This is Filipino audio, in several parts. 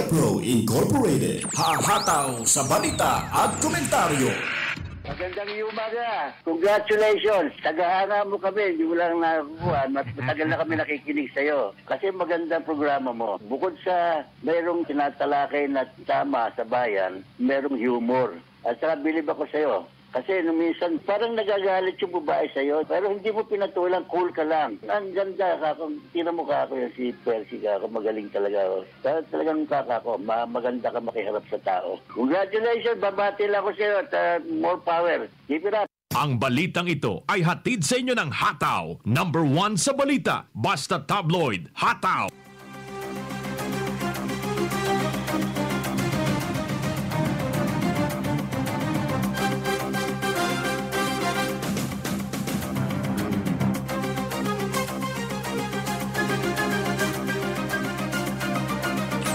Pro Incorporated. Hahataw sa balita at komentaryo. Magandang umaga. Congratulations. Tagahanga mo kami. Hindi mo lang nakakuha. Matagal na kami nakikinig sa'yo. Kasi magandang programa mo. Bukod sa mayroong tinatalakay na tama sa bayan, mayroong humor. At saka bilib ako sa'yo. Kasi nung minsan, parang nagagalit yung babae sa'yo. Pero hindi mo pinatulang, cool ka lang. Ang ganda, kako. Tira mo kako yung si Percy, kako. Magaling talaga. Talagang kako. Maganda ka makiharap sa tao. Congratulations, babati lang ako sa'yo at more power. Keep it up. Ang balitang ito ay hatid sa inyo ng Hataw. Number 1 sa balita. Basta tabloid. Hataw.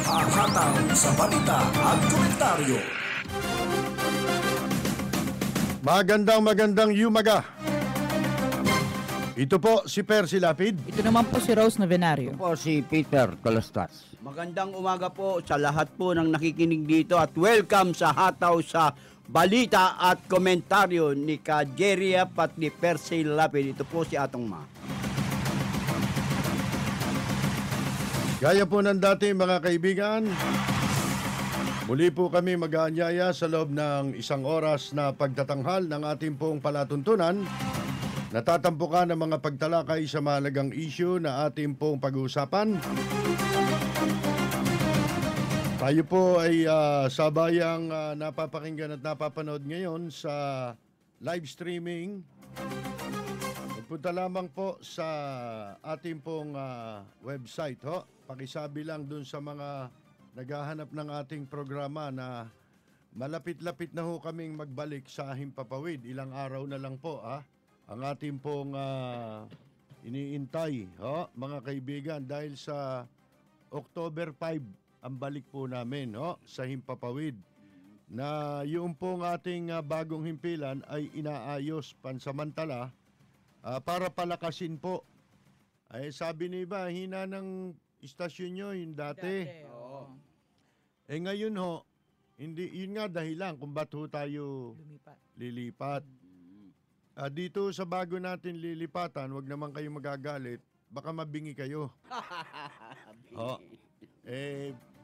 Hahataw sa balita at komentaryo. Magandang umaga. Ito po si Percy Lapid. Ito naman po si Rose Novenario. Po si Peter Colastas. Magandang umaga po sa lahat po ng nakikinig dito at welcome sa Hataw sa balita at komentaryo ni Ka Jerry at ni Percy Lapid. Ito po si Atong Ma. Gaya po ng dati mga kaibigan, muli po kami mag-aanyaya sa loob ng isang oras na pagtatanghal ng ating pong palatuntunan. Natatampukan ng mga pagtalakay sa mahalagang issue na ating pong pag-uusapan. Tayo po ay sabayang napapakinggan at napapanood ngayon sa live streaming. Punta lamang po sa ating pong website. Pakisabi lang dun sa mga naghahanap ng ating programa na malapit-lapit na ho kaming magbalik sa Himpapawid. Ilang araw na lang po ang ating pong iniintay, mga kaibigan, dahil sa October 5 ang balik po namin sa Himpapawid. Na yung pong ating bagong himpilan ay inaayos pansamantala para palakasin po. Ay sabi ni iba, hina ng istasyon nyo yung dati. Ngayon hindi, yun nga dahilan kung ba't ho tayo lilipat. Dito sa bago natin lilipatan, wag naman kayo magagalit, baka mabingi kayo.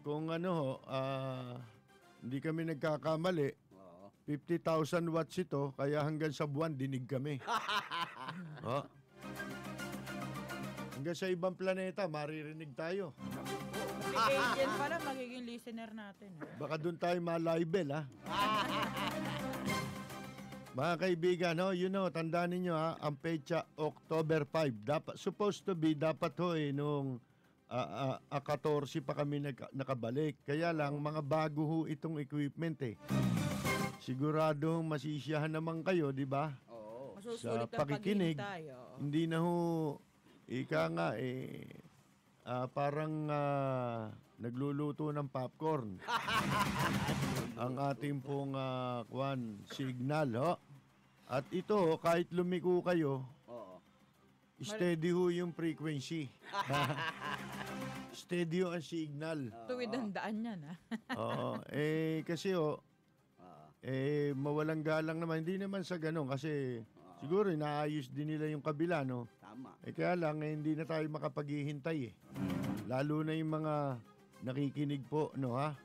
Kung hindi kami nagkakamali, 50,000 watts ito, kaya hanggang sa buwan dinig kami. Hanggang sa ibang planeta, maririnig tayo. Alien pala, magiging listener natin. Baka doon tayo ma-libel, Mga kaibigan, tandaan ninyo, ang pecha October 5. Supposed to be, dapat nung 14 pa kami nakabalik. Kaya lang, mga bago ho itong equipment Siguradong masisiyahan naman kayo, di ba? Sa pakikinig, hindi na ho, ika nga parang nagluluto ng popcorn. Ang ating pong signal, At ito, kahit lumiko kayo, steady ho yung frequency. Steady ho ang signal. Tuwid ang daan yan, Kasi mawalang galang naman. Hindi naman sa ganun kasi siguro inaayos din nila yung kabila, no? Tama. Kaya lang, hindi na tayo makapaghihintay Lalo na yung mga nakikinig po, no ha?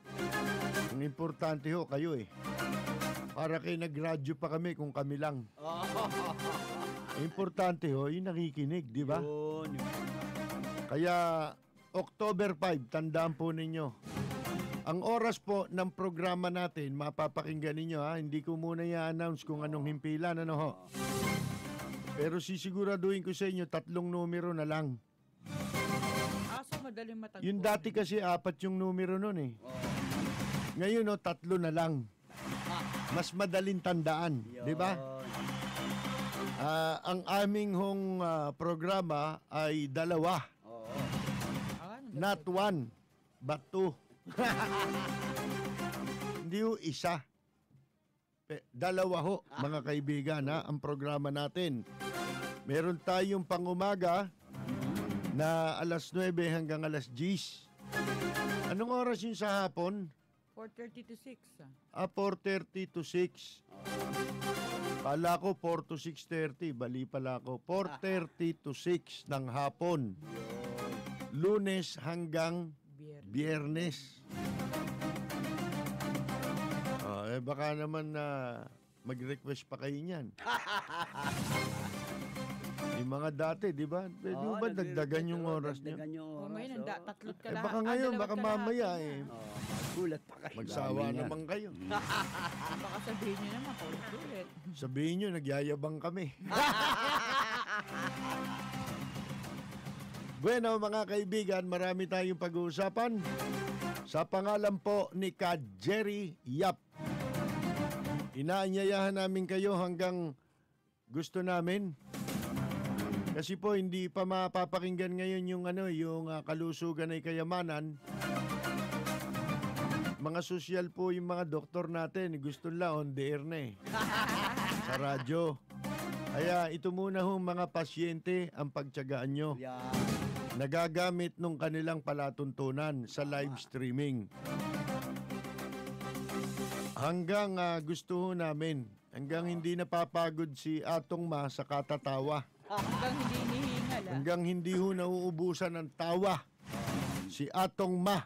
Ang importante ho, kayo Para kayo nag-radyo pa kami kung kami lang. Importante ho, yung nakikinig, di ba? Kaya, October 5, tandaan po ninyo. Ang oras po ng programa natin, mapapakinggan ninyo Hindi ko muna i-announce kung anong himpilan, Pero sisiguraduhin ko sa inyo, 3 numero na lang. So madaling matagpuan. Yung dati kasi 4 yung numero nun Ngayon 3 na lang. Mas madaling tandaan, di ba? Ang aming programa ay 2. Not 1, but 2. Hindi ho 1. 2 mga kaibigan ang programa natin. Meron tayong pangumaga na alas 9 hanggang alas 10. Anong oras yun sa hapon? 4:30 to 6. 4:30 to 6. Pala ko 4 to 6:30. Bali pala ko. 4:30 to 6 ng hapon. Lunes hanggang Biyernes. Baka naman na mag-request pa kayo niyan. Yung mga dati, di ba? Pwede mo ba dagdagan yung oras niya? Ngayon, tatlot ka lahat. Baka ngayon, baka mamaya Gulat pa kayo. magsawa naman kayo. Baka sabihin nyo naman, ulit. Sabihin nyo, nagyayabang kami. Bueno, mga kaibigan, marami tayong pag-uusapan. Sa pangalan po ni Ka Jerry Yap. Inaanyayahan namin kayo hanggang gusto namin. Kasi po hindi pa mapapakinggan ngayon yung kalusugan ay kayamanan. Mga sosyal po yung mga doktor natin, gusto nila on the air na sa radyo. Kaya ito muna hong mga pasyente ang pagtiyagaan nyo. Nagagamit nung kanilang palatuntunan sa live streaming. Hanggang gusto ho namin, hanggang hindi napapagod si Atong Ma sa katatawa. Hanggang hindi hinihingal. Hanggang hindi ho nauubusan ng tawa si Atong Ma.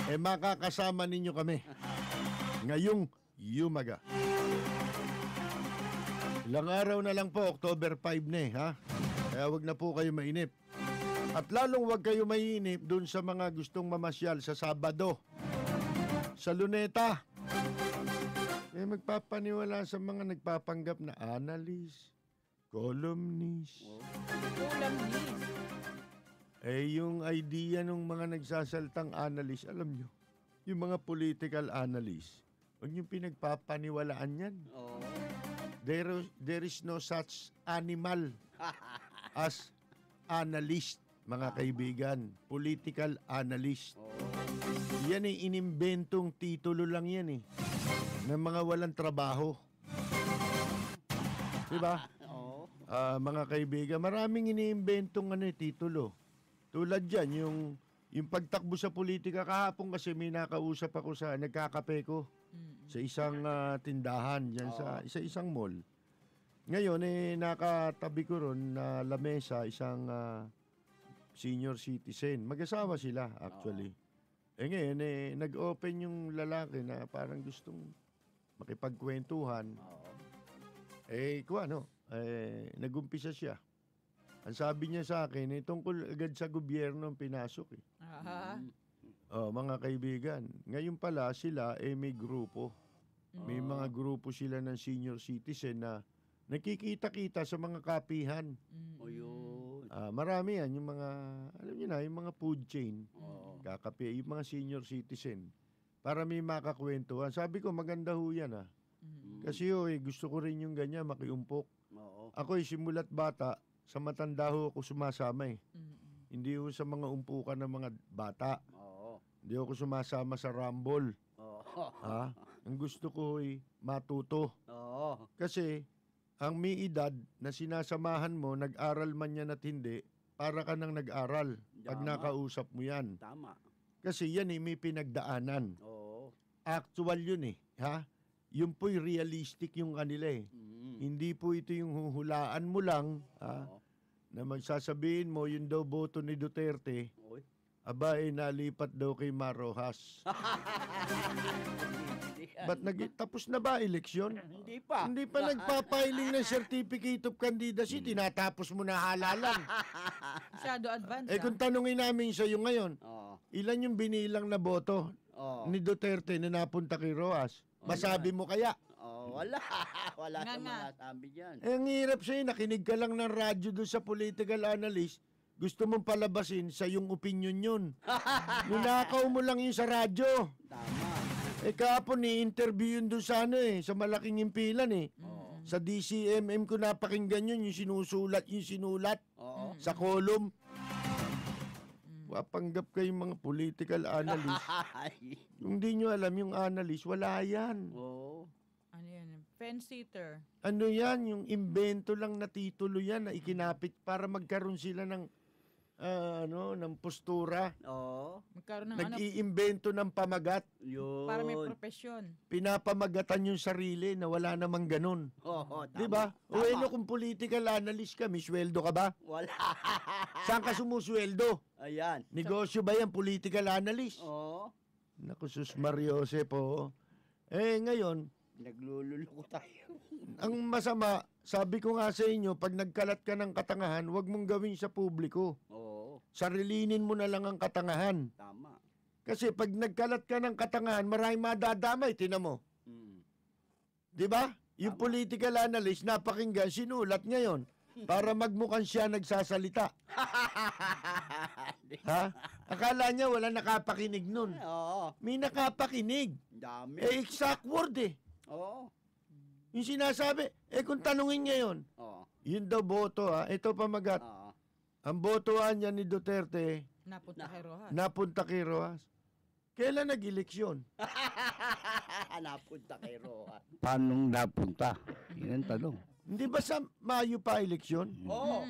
Makakasama ninyo kami ngayong Yumaga. Ilang araw na lang po, October 5 na ha? Kaya wag na po kayo mainip. At lalong wag kayo mainip dun sa mga gustong mamasyal sa Sabado. Sa Luneta. Magpapaniwala sa mga nagpapanggap na analyst, columnist. Columnist. Yung idea ng mga nagsasaltang analyst, alam nyo, yung mga political analyst, huwag nyo pinagpapaniwalaan yan. There is no such animal as analyst, mga kaibigan. Political analyst. Yan ay inimbentong titulo lang yan ng mga walang trabaho. Diba? Mga kaibigan, maraming iniimbentong titulo. Tulad dyan, yung pagtakbo sa politika kahapon kasi may nakausap ako nagkakape ko sa isang tindahan dyan sa isang mall. Ngayon, nakatabi ko ron na lamesa isang senior citizen. Mag-asawa sila, actually. Ngayon, nag-open yung lalaki na parang gustong makipagkwentuhan. Nag-umpisa siya. Ang sabi niya sa akin, tungkol agad sa gobyerno ang pinasok. Mga kaibigan, ngayon pala sila may grupo. May mga grupo sila ng senior citizen na nakikita-kita sa mga kapihan. Marami yan, yung mga, alam niyo na, yung mga food chain. Kakape, yung mga senior citizen. Para may makakwentuhan. Sabi ko, maganda ho yan Kasi gusto ko rin yung ganyan, makiumpok. Ako simulat bata, sa matanda ho ako sumasama Hindi ho sa mga umpukan ng mga bata. Hindi ako sumasama sa rumble. Ang gusto ko matuto. Kasi, ang may edad na sinasamahan mo, nag-aral man yan at hindi, para ka nang nag-aral pag nakausap mo yan. Tama. Kasi yan may pinagdaanan. Actual yun Yun po'y realistic yung kanila Hindi po ito yung huhulaan mo lang na magsasabihin mo yun daw boto ni Duterte. Nalipat daw kay Marojas. Ba't tapos na ba eleksyon? Hindi pa. Hindi pa nagpapiling ng certificate of candidacy, tinatapos mo na halalan. Masyado advance. Kung tanungin namin sa iyo ngayon, ilan yung binilang na boto ni Duterte na napunta kay Rojas? Masabi mo kaya? Wala. Wala sa mga sabi dyan. Ang hirap sa'yo, nakinig ka lang ng radyo doon sa political analyst, gusto mong palabasin sa yung opinion yun. Ninakaw mo lang yun sa radyo. Tama. Kahapon ni-interview yun doon sa sa malaking impilan Sa DCMM ko napakinggan yun, yung sinulat sa column. Wapanggap kayong mga political analyst. Kung di nyo alam yung analyst, wala yan. Ano yan? Fence-sitter. Ano yan? Yung invento lang na titulo yan na ikinapit para magkaroon sila ng ng postura. Oo. Magkaroon ng Nag-iimbento ng pamagat. Yun. para may profesyon. Pinapamagatan yung sarili na wala namang ganun. Oo, tama. Di ba? O Tama. kung political analyst ka, may sweldo ka ba? Wala. Saan ka sumusweldo? Ayan. Negosyo ba yan, political analyst? Oo. Naku, sus Mariose po. Ngayon, Naglululoko tayo. ang masama, sabi ko nga sa inyo, pag nagkalat ka ng katangahan, huwag mong gawin sa publiko. Oo. Sarilinin mo na lang ang katangahan. Tama. Kasi pag nagkalat ka ng katangahan, maraming madadamay, tinan mo. Mm. Di ba? Yung political analyst, napakinggan, sinulat ngayon para magmukhang siya nagsasalita. Ha? Akala niya wala nakapakinig nun. Oo. May nakapakinig. Dami. Exact word eh. Oo. Yung sinasabi, kung tanungin ngayon, Oo. yun daw boto ha, ito pamagat. Oo. Ang botohan niya ni Duterte, Napunta kay Rojas. napunta kay Rojas. Kailan nag-eleksyon? Napunta kay Roa. Paano napunta? Yan ang tanong. Hindi ba sa Mayo pa eleksyon? Oo.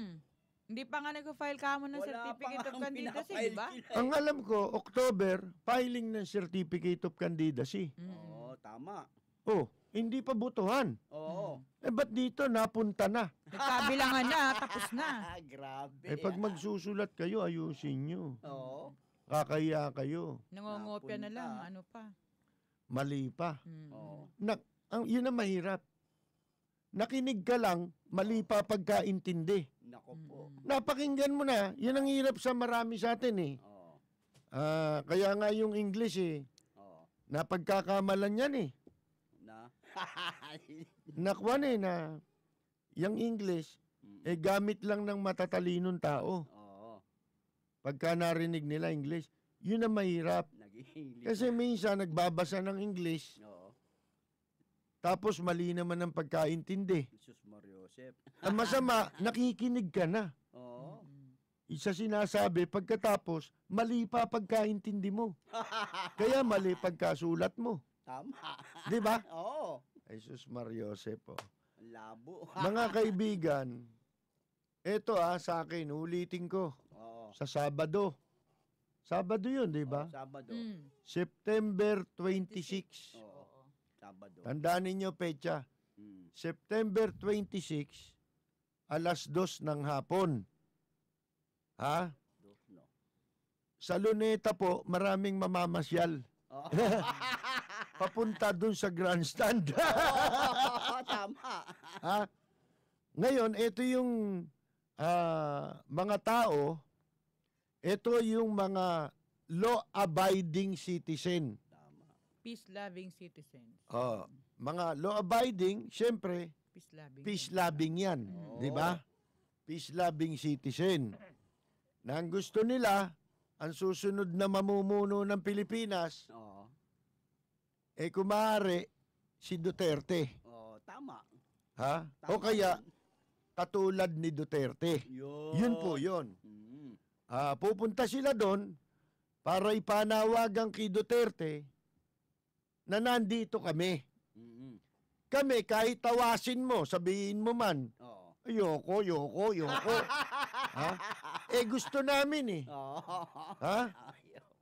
Hindi pa nga nag-file ka mo ng certificate of candidacy, di ba? Ang alam ko, October, filing ng Certificate of Candidacy. Oo, tama. Oh, hindi pa botohan. Oo. Ba't dito napunta na? Nagkabilangan na, tapos na. Grabe. Pag magsusulat kayo, ayusin nyo. Oo. Kakaya kayo. Nangongopya na lang, Napunta. ano pa. Mali pa. Oo. Yun ang mahirap. Nakinig ka lang, mali pa pagkaintindi. Nako po. Napakinggan mo na. Yun ang hirap sa marami sa atin eh. Oo. Kaya nga yung English eh, Oo. napagkakamalan yan eh. Na. Nakwan eh na yung English, gamit lang ng matatalinong tao. Oo. Pagka narinig nila English, yun ang mahirap. Naghihilig. Kasi minsan nagbabasa ng English, Oo. tapos mali naman ang pagkaintindi. Jesus Mariosep. Ang masama, nakikinig ka na. Oo. Isa sinasabi, pagkatapos, mali pa pagkaintindi mo. Kaya mali pagkasulat mo. Tama. Di ba? Oo. Ay, sus Mariosep po. Ang labo. Mga kaibigan, eto sa akin, ulitin ko. Oo. Sa Sabado. Sabado yun, di ba? Sabado. September 26. Oo. Sabado. Tandaan ninyo, pecha. Mm. September 26, alas 2 ng hapon. Ha? No. Sa Luneta po, maraming mamamasyal. Oo. Papunta dun sa grandstand. Oo, tama. Ha? Ngayon, ito yung mga tao, ito yung mga law-abiding citizen. Tama. Peace-loving citizens. Mga law-abiding, syempre, Peace-loving. peace-loving yan. Di ba? Peace-loving citizen. Na ang gusto nila, ang susunod na mamumuno ng Pilipinas, Oo. kung maaari, si Duterte. Oo, tama. Ha? Tama O kaya, yun. katulad ni Duterte. Yun. Yun po yun. Mm. Pupunta sila doon para ipanawagan kay Duterte na nandito kami. Mm. Kami, kahit tawasin mo, sabihin mo man, Oo. ayoko. Ha? Gusto namin eh. Oo. Ha?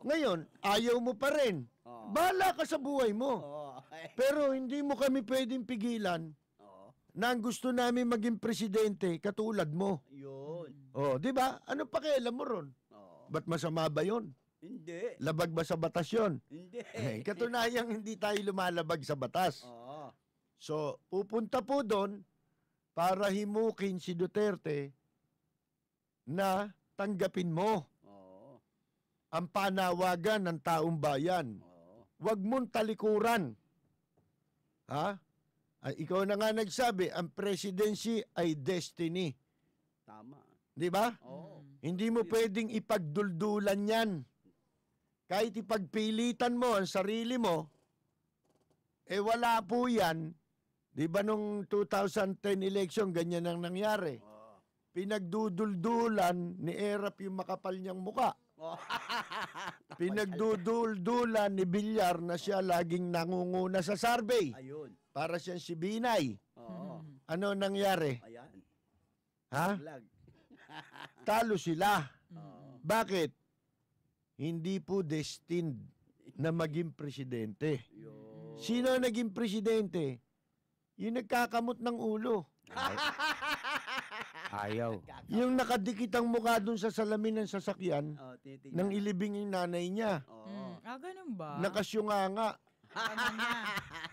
Ngayon, ayaw mo pa rin. Oo. Bahala ka sa buhay mo. Oo. Pero hindi mo kami pwedeng pigilan Oo. na ang gusto namin maging presidente katulad mo. Yun. Di ba? Ano pakialam mo ron? Oo. Ba't masama ba yon? Hindi. Labag ba sa batas yun? Hindi. Katunayang hindi tayo lumalabag sa batas. Oo. So, pupunta po doon para himukin si Duterte na tanggapin mo Oo. ang panawagan ng taong bayan. Oo. Huwag mong talikuran. Ha? Ikaw na nga nagsabi, ang presidency ay destiny. Tama. Di ba? Oo. Hindi mo pwedeng ipagduldulan yan. Kahit ipagpilitan mo ang sarili mo, wala po yan. Di ba nung 2010 election, ganyan ang nangyari. Oo. Pinagduduldulan ni Erap yung makapal niyang muka. Oo. Pinagduduldulan ni Villar na siya laging nangunguna sa survey. Ayun. Para siyang si Binay. Oo. Ano nangyari? Ayan. Ha? Lag. Talo sila. Oo. Bakit? Hindi po destined na maging presidente. Sino ang naging presidente? Yung nagkakamot ng ulo. Ayaw. Yung nakadikit ang mukha dun sa salamin ng sasakyan nang ilibing yung nanay niya. Ganun ba? Nakasyunganga.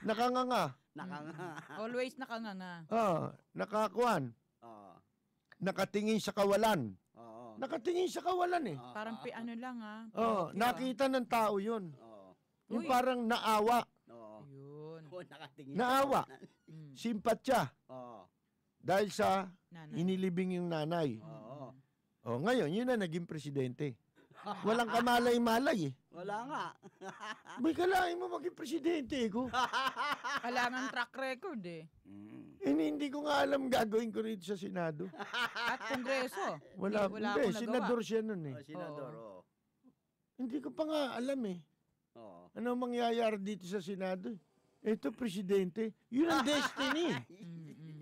Nakanganga. Nakanganga. Always nakanganga. Nakakuan. Nakatingin sa kawalan. Nakatingin sa kawalan eh. Parang ano lang Nakita ng tao yun. Yung Uy. parang naawa. Yun. Naawa. Simpatya. Dahil sa Nanay. inilibing yung nanay. Ngayon, yun na naging presidente. Walang kamalay-malay eh. Wala nga. May kalahin mo maging presidente ko. Kailangan track record eh. Hindi ko nga alam gagawin ko rito sa Senado. At Kongreso. Wala Wala hindi, akong nagawa. senador siya nun eh. Senador, Hindi ko pa nga alam eh. Oo. Ano mangyayari dito sa Senado? Ito, presidente. Yun ang destiny.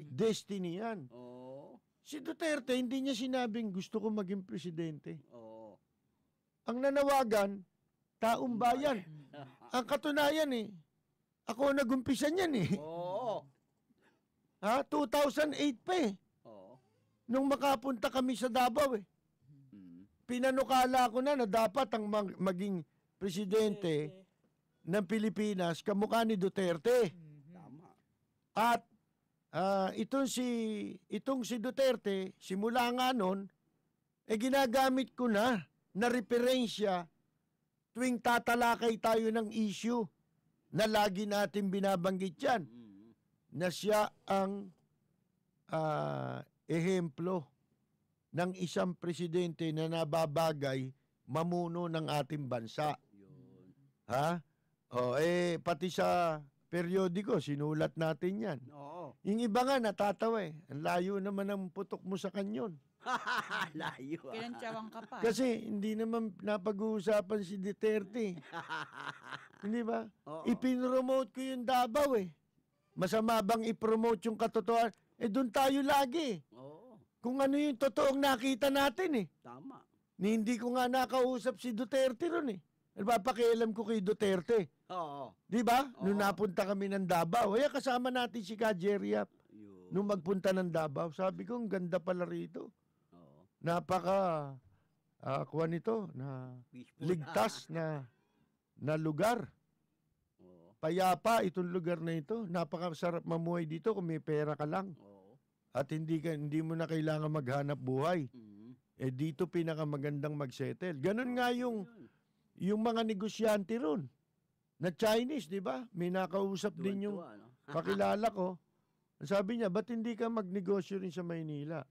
Destiny yan. Oo. Si Duterte, hindi niya sinabing gusto ko maging presidente. Oo. Ang nanawagan, taong bayan. Ang katunayan eh, ako ang nag-umpisa niyan eh. Oo. 2008 pa eh. Oo. Nung makapunta kami sa Davao eh. Pinanukala ko na dapat ang maging presidente ng Pilipinas kamukha ni Duterte. Tama. At itong si Duterte, simula nga nun, ginagamit ko na referensya tuwing tatalakay tayo ng issue na lagi natin binabanggit yan, na siya ang ehemplo ng isang presidente na nababagay mamuno ng ating bansa. Ha? Pati sa periodiko, sinulat natin yan. Oo. Yung iba nga natatawa eh. Ang layo naman ang putok mo sa kanyon. Layo. Kinantsawang ka pa. Kasi hindi naman napag-uusapan si Duterte. Hindi ba? Oo. Ipinromote ko yung Davao eh. Masama bang ipromote yung katotohanan? Doon tayo lagi. Oo. Kung ano yung totoong nakita natin eh. Tama. Hindi ko nga nakausap si Duterte ron eh. Nagpapakialam ko kay Duterte. Oo. Di ba? Nung napunta kami ng Davao. Kasama natin si Kajeriap. Yun. Nung magpunta ng Davao. Sabi ko, ang ganda pala rito. Oo. Napaka kuha nito na Peaceful. ligtas na lugar. Oo. Payapa itong lugar na ito. Napakasarap mamuhay dito kung may pera ka lang. Oo. At hindi mo na kailangan maghanap buhay. Mhm. Dito pinakamagandang magsettle. Ganun nga yung mga negosyante ron. Na Chinese, di ba? May nakausap din yung Tuwan-tuwa, no? kakilala ko. Sabi niya, ba't hindi ka magnegosyo rin sa Maynila?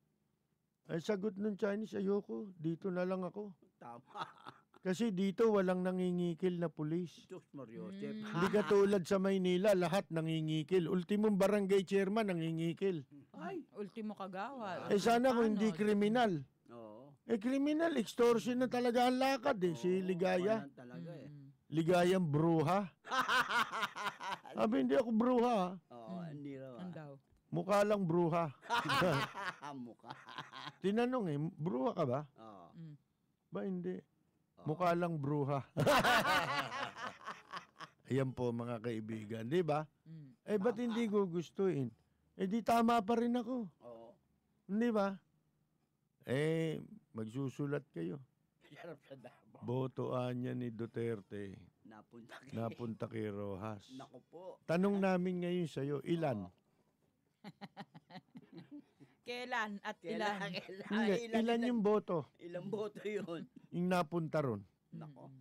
Ay sagot ng Chinese, ayoko. Dito na lang ako. Tama. Kasi dito walang nangingikil na pulis. Diyos Mario Joseph. Hindi katulad sa Maynila, lahat nangingikil. Ultimong barangay chairman nangingikil. Ay. Ultimo kagawa. Sana kung hindi kriminal. Oo. Criminal, extortion na talaga ang lakad eh. Si Ligaya. Wanan talaga eh. Ligayang bruha. Sabi, hindi ako bruha. Oo, hindi raw. Ang daw. Mukha lang bruha. Mukha. Tinanong bruha ka ba? Oo. Ba hindi. Mukha lang bruha. Ayan po mga kaibigan, di ba? Ba't hindi gugustuhin? Di tama pa rin ako. Oo. Hindi ba? Magsusulat kayo. Sarap sa Davao. Botoan niya ni Duterte. Napunta kay Rojas. Naku po. Tanong namin ngayon sa'yo, ilan? Kailan at ilan? Hindi, ilan yung boto? Ilang boto yun? Yung napunta ron? Nako.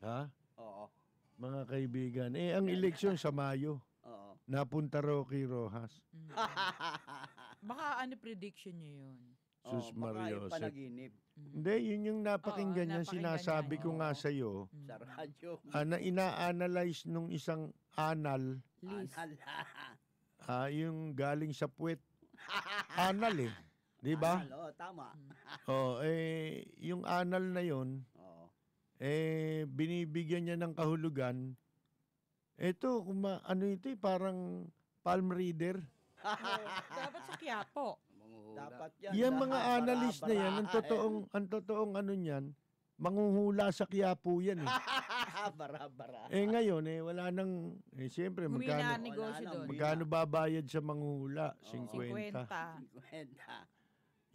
Ha? Oo. Mga kaibigan. Ang eleksyon sa Mayo. Oo. Napunta raw kay Rojas. Baka prediction niyo yun? Sus Baka yung Mariosep. panaginip Hindi, yun yung napakinggan niya. napakinggan Sinasabi niya. ko nga sa'yo, sa radyo. na ina-analyze nung isang anal, Anal. yung galing sa puwet. Anal eh. Di ba? Anal, oo, tama. Yung anal na yun, Oo. binibigyan niya ng kahulugan. Ito, ano ito parang palm reader. Dapat sa Quiapo. Dapat yan. Yung mga lahat analyst na yan, bara-bara. ang totoong ano niyan, Manghuhula sa Quiapo yan eh. Bara-bara. Ngayon wala nang, siyempre, Humina magkano, ang negosyo Wala doon. nang- magkano babayad sa manghuhula? 50. 50. Kwenta.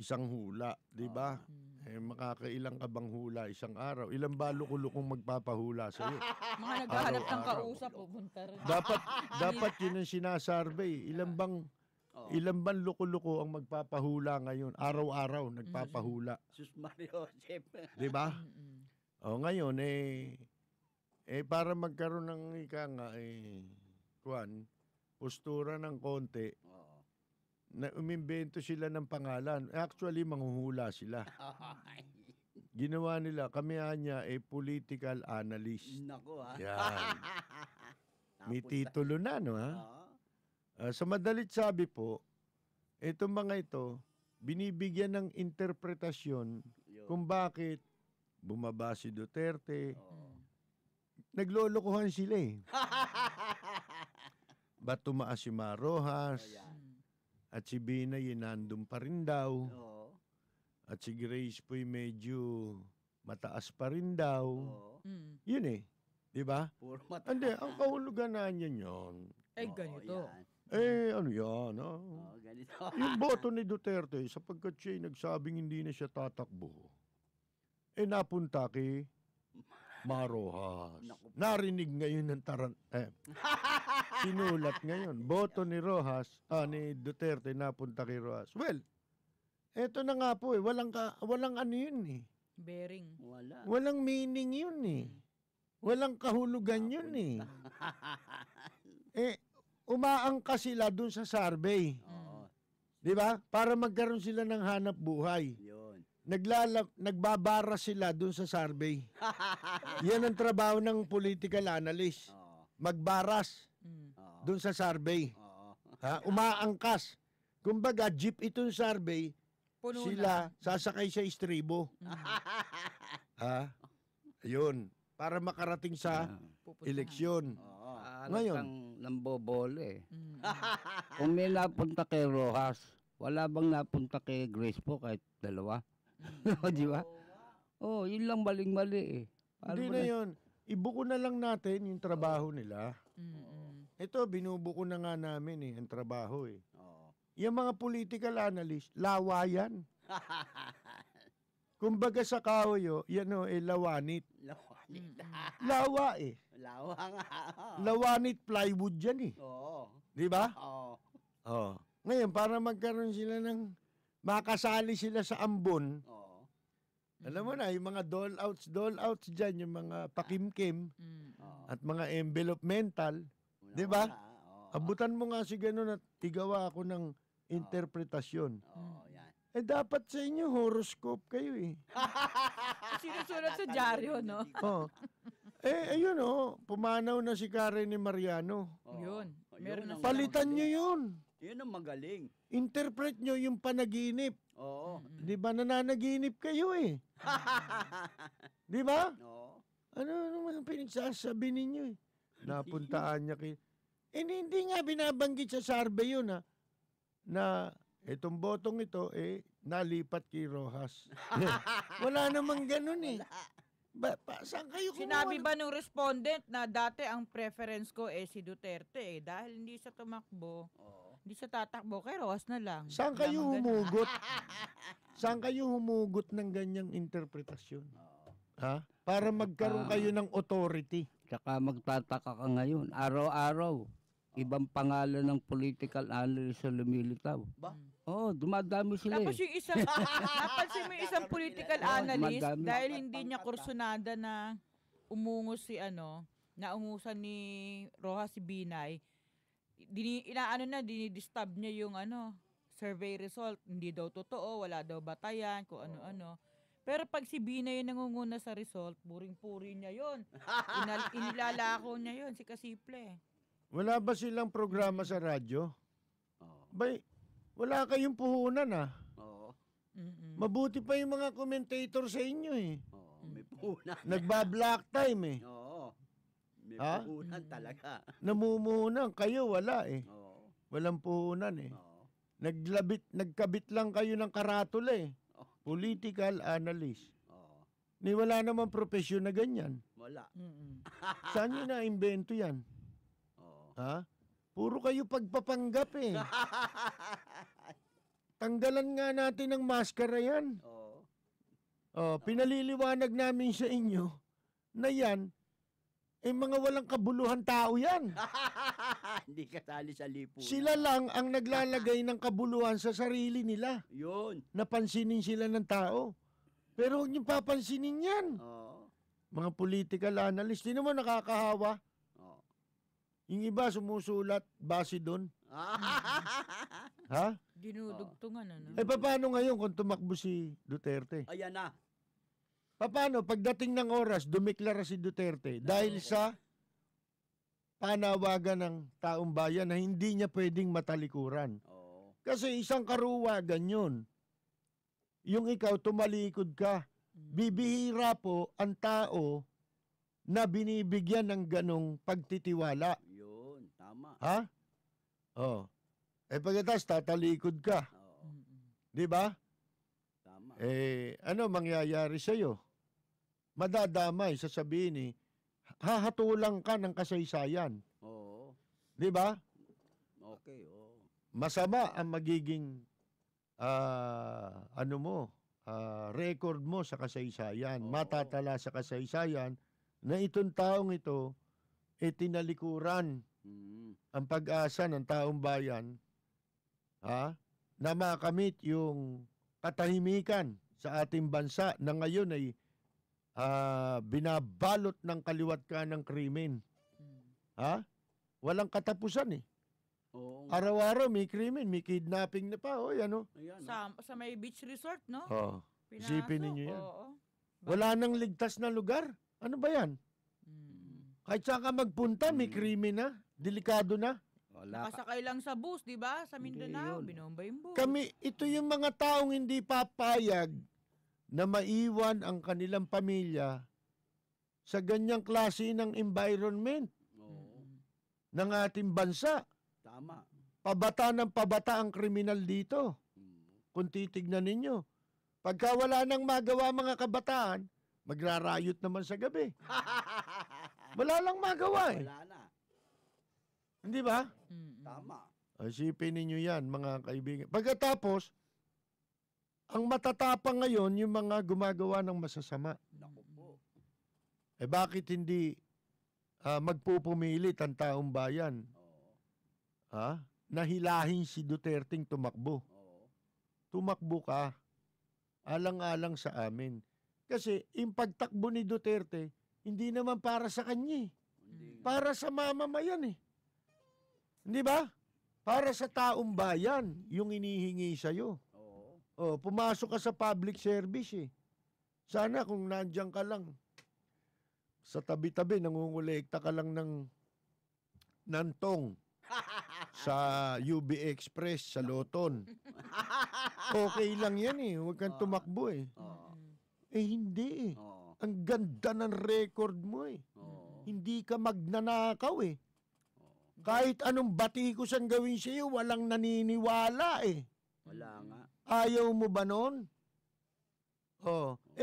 Isang hula, di ba? Makakailang ka bang hula isang araw? Ilang ba lukulukong magpapahula sa iyo? Mga naghahanap ng Araw-araw. kausap, pupunta rin. dapat yun ang sinasurvey. Ilan bang lukuluko ang magpapahula ngayon? Araw-araw nagpapahula. Sus Mario, Chef. Di ba? Ngayon para magkaroon ng postura ng konti, Oo. na umimbento sila ng pangalan. Actually, manghuhula sila. Ginawa nila, kami niya political analyst. Nako ha. Yan. May Napunta. titulo na, no ha? Oo. Sa madalit sabi po, itong mga ito, binibigyan ng interpretasyon Yun. kung bakit bumaba si Duterte. Oo. Naglolokohan sila eh. Ba't tumaas si Marojas? Ayan. At si Binay nandun pa rin daw. Oo. At si Grace po'y medyo mataas pa rin daw. Oo. Yun eh. Di ba? Puro mata. Hindi, ang kahulugan na niyan yun. Ay, Oo, ganito. yan. Ano yan? Ah? Oo, ganito. Yung boto ni Duterte, sapagkat siya'y nagsabing hindi na siya tatakbo, napunta kay Marojas. Naku. Narinig ngayon ng sinulat ngayon. Boto ni ni Duterte napunta kay Rojas. Well, eto na nga po walang ano yun eh. Bearing. Wala. Walang meaning yun eh. Walang kahulugan yun eh. Umaangka sila dun sa survey. Oo. Di ba? Para magkaroon sila ng hanap buhay. Yun. Nagbabara sila dun sa survey. Yan ang trabaho ng political analyst. Oo. Magbaras Oo. dun sa survey. Oo. Umaangkas. Kumbaga, jeep itong survey, Puno sila sasakay sa istribo. Ayun. Para makarating sa Pupuntahan. eleksyon. Oo. Ngayon. Ngayon. Nambobole eh. Kung may napunta kay Rojas, wala bang napunta kay Grace po kahit dalawa? Di ba? Oh, yun lang maling-mali eh. Paano Hindi mo na yun. Ibuko na lang natin yung trabaho nila. Ito, binubuko na nga namin ang trabaho eh. Oo. Yung mga political analyst, lawa yan. Kumbaga sa kahoyo, yan lawanit. Lawanit. Lawa eh. Lawa nga. Lawanit plywood yan eh. Oo. Di ba? Oo. Oh. Ngayon, para magkaroon sila makasali sila sa ambon, Oo. alam mo na, yung mga dole-outs dyan, yung mga pakimkim, at mga envelope mental, di ba? Oo. Abutan mo nga si ganun at igawa ako ng interpretasyon. Oo, yan. Dapat sa inyo, horoscope kayo eh. Sinusulat sa dyaryo, no? Oh. Ayun pumanaw na si Karen ni Mariano. Oo. Yun. Meron na ang- Palitan nyo yun. Yun ang magaling. Interpret nyo yung panaginip. Oo. Di ba nananaginip kayo eh? Di ba? Oo. Ano naman pinagsasabi ninyo eh? Napuntaan niya kay... hindi nga binabanggit sa survey yun na itong botong ito nalipat kay Rojas. Wala namang ganun eh. Saan kayo kumuha? Sinabi ba nung respondent na dati ang preference ko si Duterte dahil hindi siya tumakbo, hindi siya tatakbo, kay Rojas na lang. Saan Wala kayo mang ganun. humugot? Saan kayo humugot ng ganyang interpretasyon? Ha? Para magkaroon kayo ng authority. Tsaka magtataka ka ngayon, araw-araw, ibang pangalan ng political analyst sa lumilitaw. Ba? Oh, dumadami sila Tapos eh. yung isang, napansin mo yung isang political analyst madami. dahil hindi niya kursunada na umungos naungusan ni Rojas si Binay, dinidisturb niya yung survey result. Hindi daw totoo, wala daw batayan, kung ano-ano. Pero pag si Binay yung nangunguna sa result, puring-puri niya yun. Inilalako niya yun, si Kasiple. Wala ba silang programa sa radyo? Oo. Bay, wala kayong puhunan Oo. Mabuti pa yung mga commentator sa inyo eh. Oo. May puhunan. Nagba-black time eh. Oo. May Ha? puhunan talaga. Namumuhunan. Kayo wala eh. Oo. Walang puhunan eh. Oo. Nagkabit lang kayo ng karatula eh. Oo. Political analyst. Oo. Ni wala naman profesyon na ganyan. Wala. Mm-mm. Saan nyo na-invento yan? Oo. Ha? Puro kayo pagpapanggap eh. Tanggalan nga natin ng maskara yan. Oo. Pinaliliwanag namin sa inyo na yan, mga walang kabuluhan tao yan. Hindi kasali sa lipunan. Sila lang ang naglalagay ng kabuluhan sa sarili nila. Yun. Napansinin sila ng tao. Pero huwag niyong papansinin yan. Oo. Mga political analyst, di naman nakakahawa. Oo. Yung iba sumusulat base doon. Ha? Dinudugtungan, ano? Paano ngayon kung tumakbo si Duterte? Ayan na. Paano pagdating ng oras, dumeklara si Duterte dahil sa panawagan ng taong bayan na hindi niya pwedeng matalikuran. Oo. Kasi isang karuwagan yun. Yung ikaw tumalikod ka. Bibihira po ang tao na binibigyan ng ganong pagtitiwala. Yun. Tama. Ha? Pagkatapos tatalikod ka. Oo. Di ba? Tama. Ano mangyayari sa'yo? Madadamay, sasabihin hahatulang ka ng kasaysayan. Oo. Di ba? Okay. Oo. Masama ang magiging record mo sa kasaysayan. Oo. Matatala sa kasaysayan na itong taong ito tinalikuran ang pag-asa ng taong bayan na makamit yung katahimikan sa ating bansa na ngayon ay binabalot ng kaliwat ka ng krimen. Walang katapusan eh. Oo. Araw-araw may krimen, may kidnapping na pa. Ano? Ayan. Sa may beach resort, no? Pinasok. Isipin ninyo yan. Oo. Wala nang ligtas na lugar. Ano ba yan? Kahit saan ka magpunta, may krimen na. Delikado na. Wala ka. Nakasakay lang sa bus, di ba? Sa Mindanao, yun. binomba yung bus. Ito yung mga taong hindi papayag na maiwan ang kanilang pamilya sa ganyang klase ng environment Oo. ng ating bansa. Tama. Pabata ng pabata ang kriminal dito. Kung titignan ninyo. Pagka wala nang magawa mga kabataan, magrarayot naman sa gabi. Wala lang magawa eh. Wala na. Hindi ba? Tama. Isipin ninyo yan, mga kaibigan. Pagkatapos, ang matatapang ngayon, yung mga gumagawa ng masasama. Naku po. Bakit hindi magpupumilit ang taong bayan? Oo. Nahilahin si Duterteng tumakbo. Oo. Tumakbo ka. Alang-alang sa amin. Kasi yung pagtakbo ni Duterte, hindi naman para sa kanya. Hindi. Para sa mamamayan eh. Hindi ba? Para sa taong bayan, yung inihingi sa'yo. Oo. Pumasok ka sa public service eh. Sana kung nandiyan ka lang, sa tabi-tabi, nangungulekta ka lang ng tong sa UB Express, sa Loton. Okay lang yan eh. Huwag kang tumakbo eh. Oo. Hindi eh. Oo. Ang ganda ng record mo eh. Oo. Hindi ka magnanakaw eh. Kahit anong batikos ang gawin sa'yo, walang naniniwala eh. Wala nga. Ayaw mo ba nun?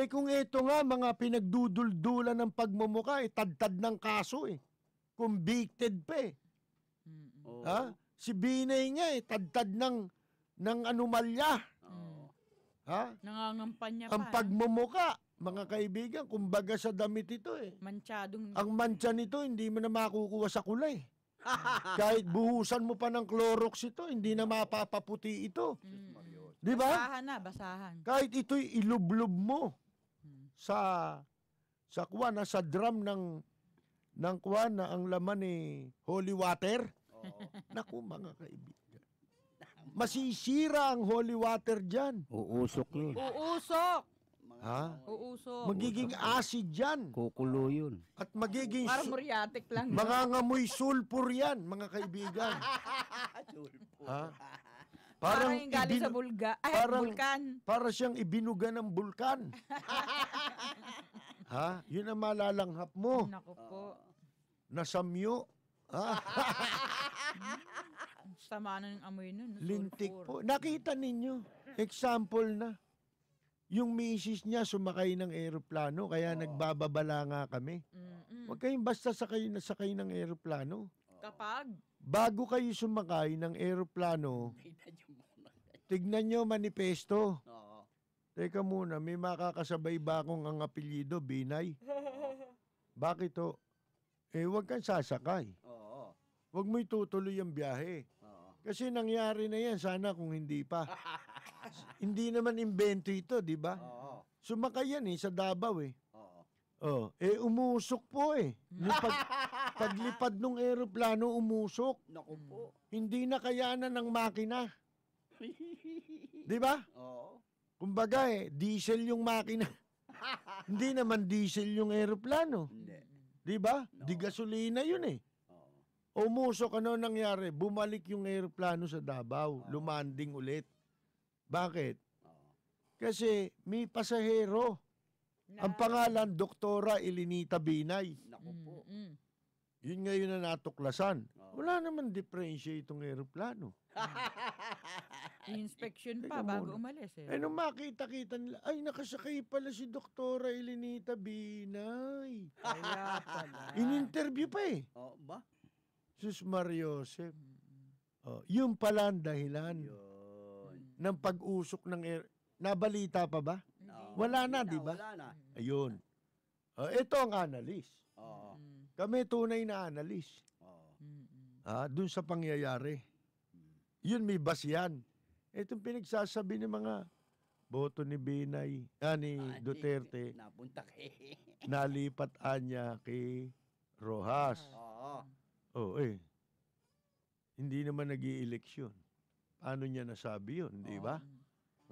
Kung ito nga, mga pinagduduldulan ng pagmumuka, tad-tad ng kaso eh. Convicted pa eh. Oo. Si Binay nga tad-tad ng anomalya. Oo. Nangangampanya pa. Ang pagmumuka, mga kaibigan, kumbaga sa damit ito eh. Manchadong. Ang mantsa nito, hindi mo na makukuha sa kulay. Kahit buhusan mo pa ng Clorox ito, hindi na mapapaputi ito. Di ba? Basahan na, basahan. Kahit ito'y ilublob mo sa drum ng kuwan na ang laman holy water. Oo. Naku mga kaibigan. Masisira ang holy water dyan. Uusok yun. Uusok! Uusok. Magiging acid dyan. Kukulo yun. At magiging Parang muriatic lang. no? mangangamoy sulfur yan, mga kaibigan. Parang yung galing sa bulkan. Para siyang ibinuga ng bulkan. Yun ang malalanghap mo. Naku po. Nasamyo. Sama na ng amoy nun. Lintik sulfur. po. Nakita ninyo. Example na. yung misis niya sumakay ng eroplano, kaya nagbababala nga kami. Huwag kayong basta sakay ng eroplano. Kapag Bago kayo sumakay ng eroplano, tignan nyo manifesto. Oo. Teka muna, may makakasabay ba akong ang apelyido, Binay? Bakit to? Huwag kang sasakay. Oo. Huwag mo itutuloy ang biyahe. Oo. Kasi nangyari na yan, sana kung hindi pa. Hindi naman imbento ito, di ba? Oo. Sumakay yan sa Davao Oo. Umusok po Yung paglipad ng eroplano, umusok. Naku po. Hindi na kayanan ng makina. Di ba? Oo. Kumbaga diesel yung makina. Hindi naman diesel yung eroplano. Hindi. Di ba? Di gasolina yun Oo. Umusok, ano nangyari? Bumalik yung eroplano sa Davao. Lumanding ulit. Bakit? Oo. Kasi may pasahero. Ang pangalan, Doktora Elenita Binay. Naku po. Yun ngayon na natuklasan. Oo. Wala naman diferensya itong eroplano. inspection Teka pa bago muna. umalis Nung makita-kita nila, ay nakasakay pala si Doktora Elenita Binay. Kaya pala. In-interview pa Oo ba? Sus Mariosep. Yung pala ang dahilan Yun. ng pag-usok ng Nabalita pa ba? Oo. Wala na, Hindi di ba? Wala na. Ayun. Ito ang analyst. Oo. Kami tunay na analyst. Oo. Dun sa pangyayari. Yun may basihan. Itong pinagsasabi ng mga boto ni Binay, ni Duterte, Napunta kay. nalipat anya kay Rojas. Oo. Hindi naman nag-i-eleksyon. Paano niya nasabi yun, di ba?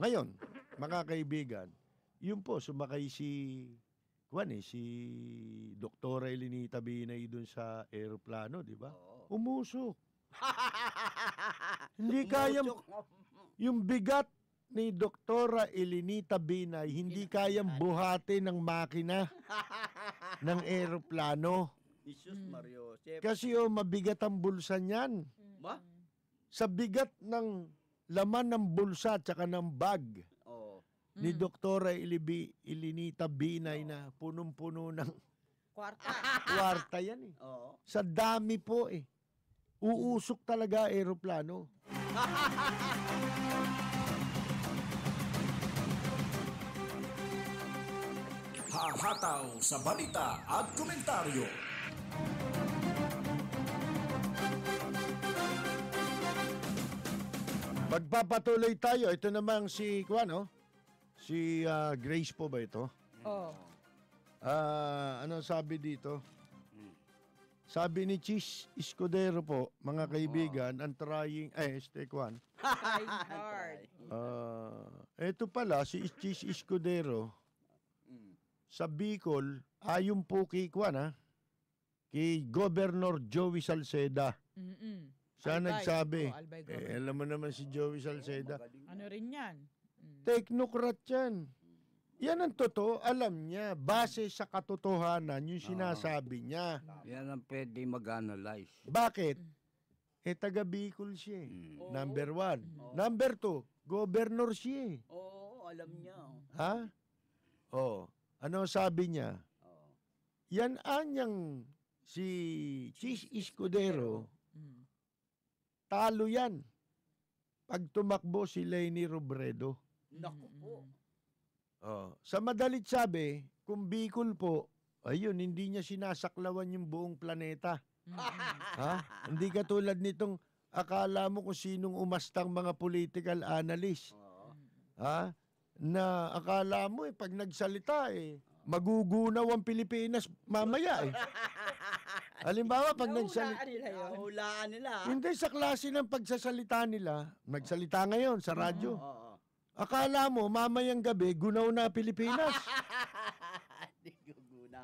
Ngayon, mga kaibigan, yun po, sumakay si Doktora Elenita Binay dun sa eroplano, di ba? Oo. Umusok. Hindi kayang, yung bigat ni Doktora Elenita Binay, hindi kayang buhati ng makina ng eroplano. Jesus Mariosep. Kasi mabigat ang bulsa niyan. Ba? Sa bigat ng laman ng bulsa at saka ng bag Oo. ni Doktora Elenita Binay na punong-puno ng Kwarta. kwarta yan Oo. Sa dami po Uusok talaga eroplano. Hahataw sa balita at komentaryo. Magpapatuloy tayo. Ito namang si Si Grace po ba ito? Oh. Ano sabi dito? Sabi ni Chis Escudero po, mga kaibigan, ang trying, Kwan. Trying hard. Ito pala, si Chis Escudero, sa Bicol, ayon po kay Kwan, kay Governor Joey Salceda. Siya Albay. nagsabi. Albay Governor. Alam mo naman si Joey Salceda. Ano rin yan? Technocrat yan. Yan ang totoo, alam niya. Base sa katotohanan, yung sinasabi niya. Yan ang pwede mag-analyze. Bakit? Taga Bicol siya. Number 1. Number 2, governor siya. Oo, alam niya. Ha? Ano sabi niya? Yan anyang si Chis Escudero, talo yan. Pag tumakbo si Leni Robredo. Naku po. Sa madalit sabi, kung Bicol po, ayun, hindi niya sinasaklawan yung buong planeta. Hindi katulad nitong akala mo kung sinong umastang mga political analyst. Na akala mo pag nagsalita magugunaw ang Pilipinas mamaya Halimbawa, pag nagsalita... Hulaan nila. Hindi, sa klase ng pagsasalita nila, nagsalita ngayon sa radyo. Akala mo, mamayang gabi, gunaw na Pilipinas.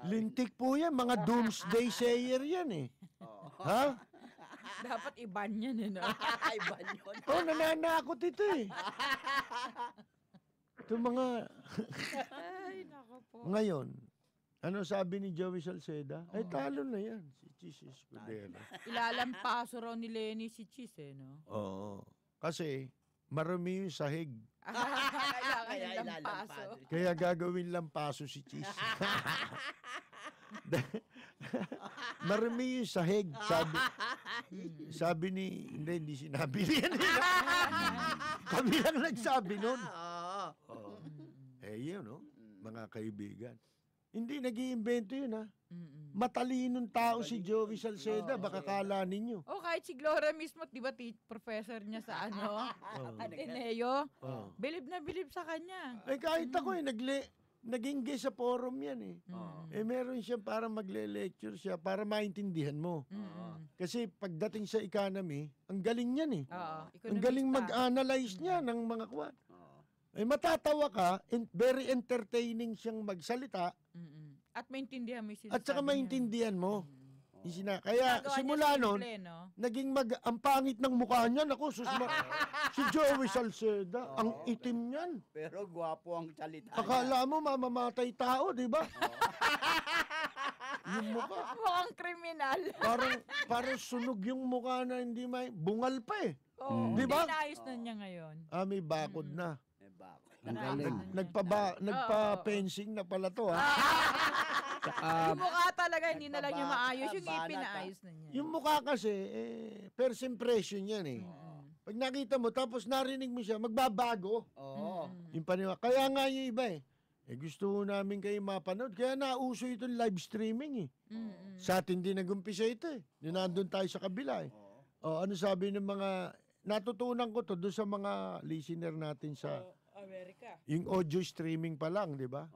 Lintik po yan, mga doomsday sayer yan Ha? Dapat iban yan Iban yun. Nananakot ito Ito mga... Ay, nako po. Ngayon, ano sabi ni Joey Salceda? Talo na yan, si Chis Escudero. Ilalampaso raw ni Lenny si Chis, no? Oo. Kasi, marami yung sahig Kailangan ng lampaso. Kaya gagawin lampaso si Cheese. Marami yung sahig. Sabi ni, hindi sinabi niya. Kami lang nagsabi nun. Oo. Yun, no? Mga kaibigan. Hindi nag-iimbento yun, ha? Matalinong tao si Joey Salceda. Baka kala ninyo. Kahit si Gloria mismo, di ba, professor niya sa Ateneo, bilib na bilib sa kanya. Kahit ako naging guest sa forum yan meron siya para magle-lecture siya para maintindihan mo. Kasi pagdating sa economy, ang galing niyan Ang galing mag-analyze niya ng mga kwan. Matatawa ka, very entertaining siyang magsalita. At maintindihan mo yung sinasabi At saka niya. maintindihan mo. Kaya Ginagawa simula niya nun, simple, no? naging ang pangit ng mukha niya. Naku, si Joey Salceda, ang itim niyan. Pero gwapo ang salita. Akala mo mamamatay tao, di ba? Yung mukha. Mukhang kriminal. Parang sunog yung mukha na hindi may bungal pa Oo, Di ba? Inaayos na niya ngayon. May bakod na. Ang galing. Nagpa-fencing na pala to, ha? Yung mukha talaga, hindi na lang yung maayos. Yung ngipin na ayos na niya. Yung mukha kasi, first impression yan Pag nakita mo, tapos narinig mo siya, magbabago. Yung paniwala. Kaya nga yung iba gusto namin kayo mapanood. Kaya nauso itong live streaming Sa atin din nag-umpisa ito Nandun tayo sa kabila ano sabi ng mga, natutunan ko to doon sa mga listener natin sa Amerika. Yung audio streaming pa lang, di ba?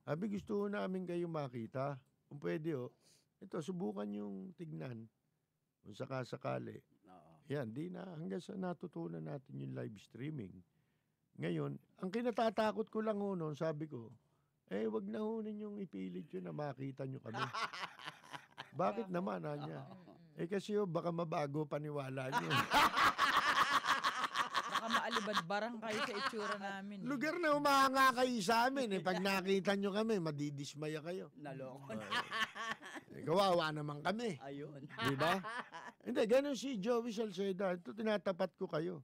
Sabi, gusto namin kayo makita. Kung pwede, ito, subukan yung tignan. Kung sakasakali. Yan, hanggang sa natutunan natin yung live streaming. Ngayon, ang kinatatakot ko lang noon, sabi ko, wag na ninyong ipilit yun na makita nyo kami. Bakit naman, Anya? Kasi baka mabago paniwala nyo. Maalibad-barang kayo sa itsura namin. Lugar na umahanga kayo sa amin. Pag nakita nyo kami, madidismaya kayo. Naloko. Kawawa naman kami. Ayun. Di ba? Hindi, ganun si Joey Salceda. Ito, tinatapat ko kayo.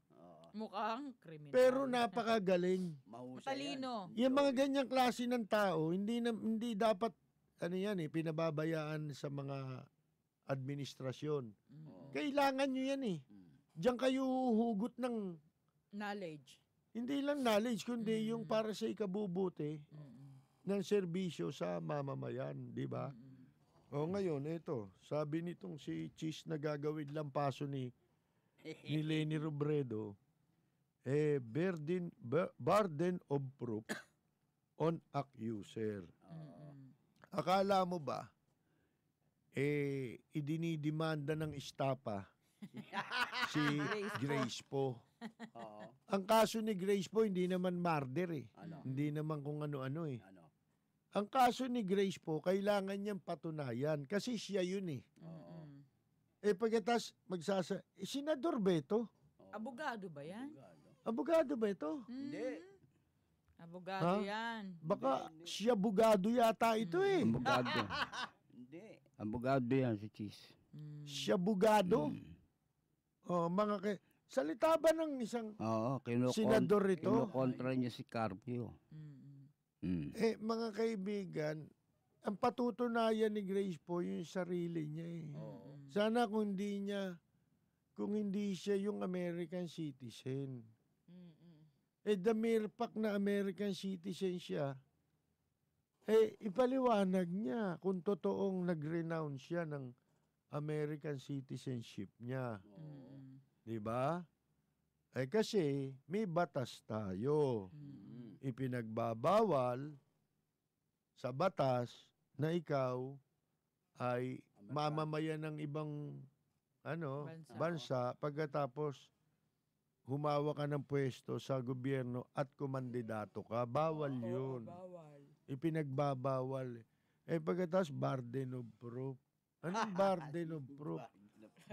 Mukhang kriminal. Pero napakagaling. Matalino. Yung mga ganyang klase ng tao, hindi dapat, pinababayaan sa mga administrasyon. Kailangan nyo yan Diyan kayo hugot ng knowledge. Hindi lang knowledge, kundi yung para sa ikabubuti ng serbisyo sa mamamayan, di ba? Ngayon, ito, sabi nitong si Cheese na gagawin lampaso ni Lenny Robredo, burden of proof on accuser. Akala mo ba, idinidemanda ng estapa si Grace po. Ang kaso ni Grace po, hindi naman murder Hindi naman kung ano-ano Ang kaso ni Grace po, kailangan niyang patunayan kasi siya yun pagkatas Senador Beto. Abogado ba yan? Abogado ba ito? Hindi. Abogado yan. Baka siya abogado yata ito Abogado. Hindi. Abogado yan si Cheese. Siya abogado. Salita ba ng isang senador ito? Kinukontra niya si Carpio. Mga kaibigan, ang patutunayan ni Grace po yung sarili niya Sana kung hindi siya yung American citizen. The mere fact na American citizen siya, ipaliwanag niya kung totoong nag-renounce siya ng American citizenship niya. Di ba? Kasi may batas tayo. Ipinagbabawal sa batas na ikaw ay mamamayan ng ibang bansa pagkatapos humawa ka ng pwesto sa gobyerno at kumandidato ka. Bawal yun. Bawal. Ipinagbabawal. Pagkatapos burden of proof. Anong burden of proof?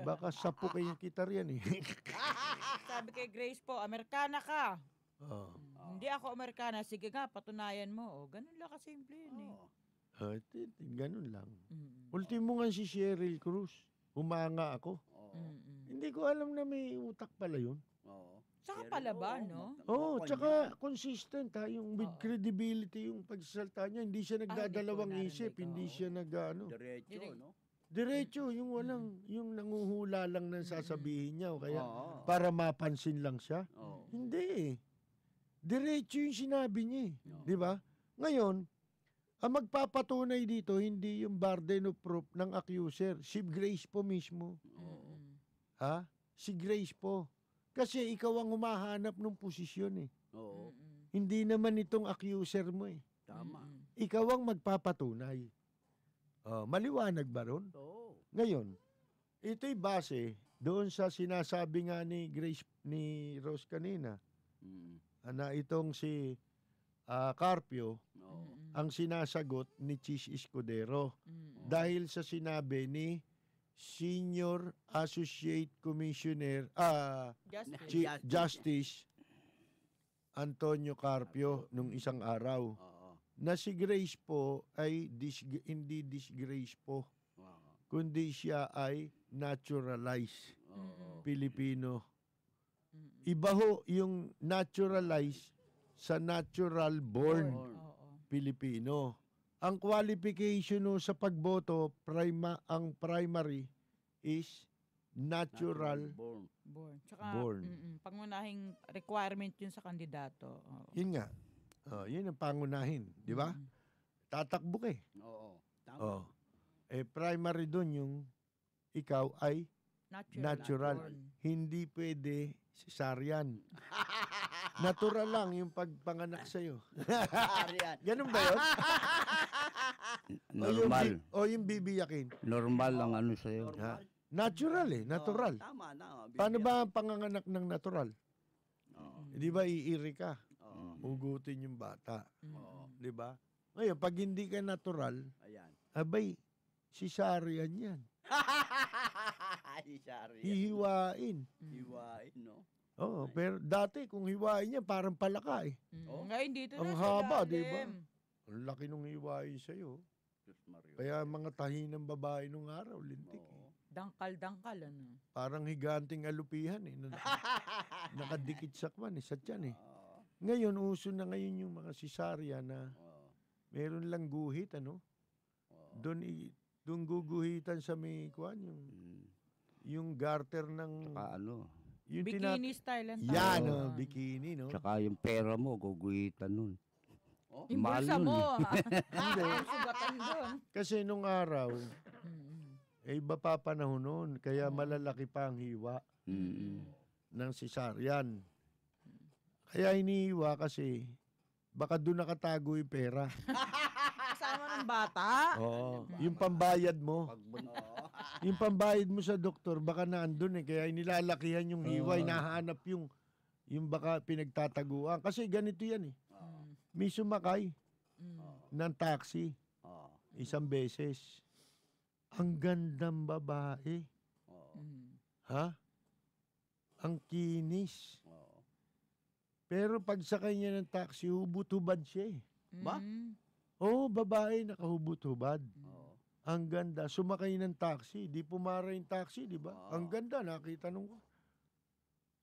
Baka sapo kayong kitar yan Sabi kay Grace po, Amerikana ka. Hindi ako Amerikana. Sige nga, patunayan mo. Ganun lang kasimple yun Ganun lang. Ultimo nga si Sheryl Cruz. Humanga ako. Hindi ko alam na may utak pala yun. Saka palaban, no? Oh, tsaka consistent ha, yung with Oo. credibility yung pagsasalta niya, hindi siya nagdadalawang narinig isip, ko, hindi oo. siya ano. Diretso, Direct. no? Diretso, yung walang, yung nanguhula lang ng sasabihin niya o kaya Oo. para mapansin lang siya. Oo. Hindi eh. Diretso yung sinabi niya eh. Di ba? Ngayon, ang magpapatunay dito, hindi yung burden of proof ng accuser, si Grace po mismo. Mm-mm. Ha? Si Grace po. Kasi ikaw ang humahanap ng posisyon eh. Oo. Mm-mm. Hindi naman itong accuser mo eh. Tama. Mm-mm. Ikaw ang magpapatunay. Oh, maliwanag ba ron? Oo. Ngayon, ito'y base doon sa sinasabi nga ni Grace, ni Rose kanina, Mm. na itong si Carpio, Oo. Mm-mm. ang sinasagot ni Chis Escudero. Mm-mm. Dahil sa sinabi ni Senior Associate Commissioner, Justice. Justice Antonio Carpio nung isang araw, Oo. na si Grace po ay hindi disgrace po, Oo. kundi siya ay naturalized Oo. Pilipino. Mm-mm. Iba ho yung naturalized sa natural born Oo. Pilipino. Ang qualification ho sa pagboto, ang primary is natural. Born. Born. Tsaka, Born. pangunahing requirement yun sa kandidato. Oo. Yun nga. Yun ang pangunahin, di ba? Mm. Tatakbo ka eh. Oo. Tama. Oh. Primary doon yung ikaw ay natural. Born. Hindi pwede cesarean. Natural lang yung pagpanganak sa'yo. Ariyan. Ganun ba yun? Normal. O yung bibiyakin. Normal lang ano sa'yo. Ha? Natural eh, natural. Oo, tama na. Paano ba ang panganganak ng natural? Oo. Di ba iiri ka? Oo. Ugutin yung bata. Oo. Di ba? Ngayon, pag hindi ka natural, Ayan. abay, cesarean yan. Sorry. Hihiwain. Hiwain, no? Oo, pero dati kung hiwain niya, parang palaka eh. Oh. Ngayon dito Ang na sa haba, di ilalim. ba? Ang laki nung hiwain sa'yo. Diyos Mario. Kaya mga tahi ng babae nung araw, lintik eh. Oo. Dangkal, ano. Parang higanting alupihan eh. Nakadikit sa kwan eh, sa tiyan eh. Oo. Ngayon, uso na ngayon yung mga cesarean na Oo. meron lang guhit, ano? Oo. Doon guguhitan sa may kwan, yung garter ng... Tsaka ano. Yung Bikini style ang Yan, tawag oh, doon. bikini, no? Tsaka yung pera mo, guguhitan nun. Yung Mahal bulsa nun mo. Hindi. Ang sugatan doon. Kasi nung araw, Mm-mm. iba pa panahon noon, kaya malalaki pa ang hiwa Mm-mm. ng cesarean. Kaya inihiwa kasi baka doon nakatago yung pera. Kasama ng bata. Oo. Yung pambayad mo. Yung pambayad mo sa doktor, baka naandun eh. Kaya inilalakihan yung hiwa, hinahanap yung baka pinagtataguan. Kasi ganito yan eh. Mm. May sumakay ng taxi Oo. isang beses. Ang gandang babae. Oo. Mm. Ha? Ang kinis. Oo. Pero pag sakay niya ng taxi, hubot-hubad siya eh. Ba? Mm. Oo, babae, nakahubot-hubad. Oo. Ang ganda. Sumakay ng taxi. Di pumara yung taxi, di ba? Oo. Ang ganda, nakita nung ko.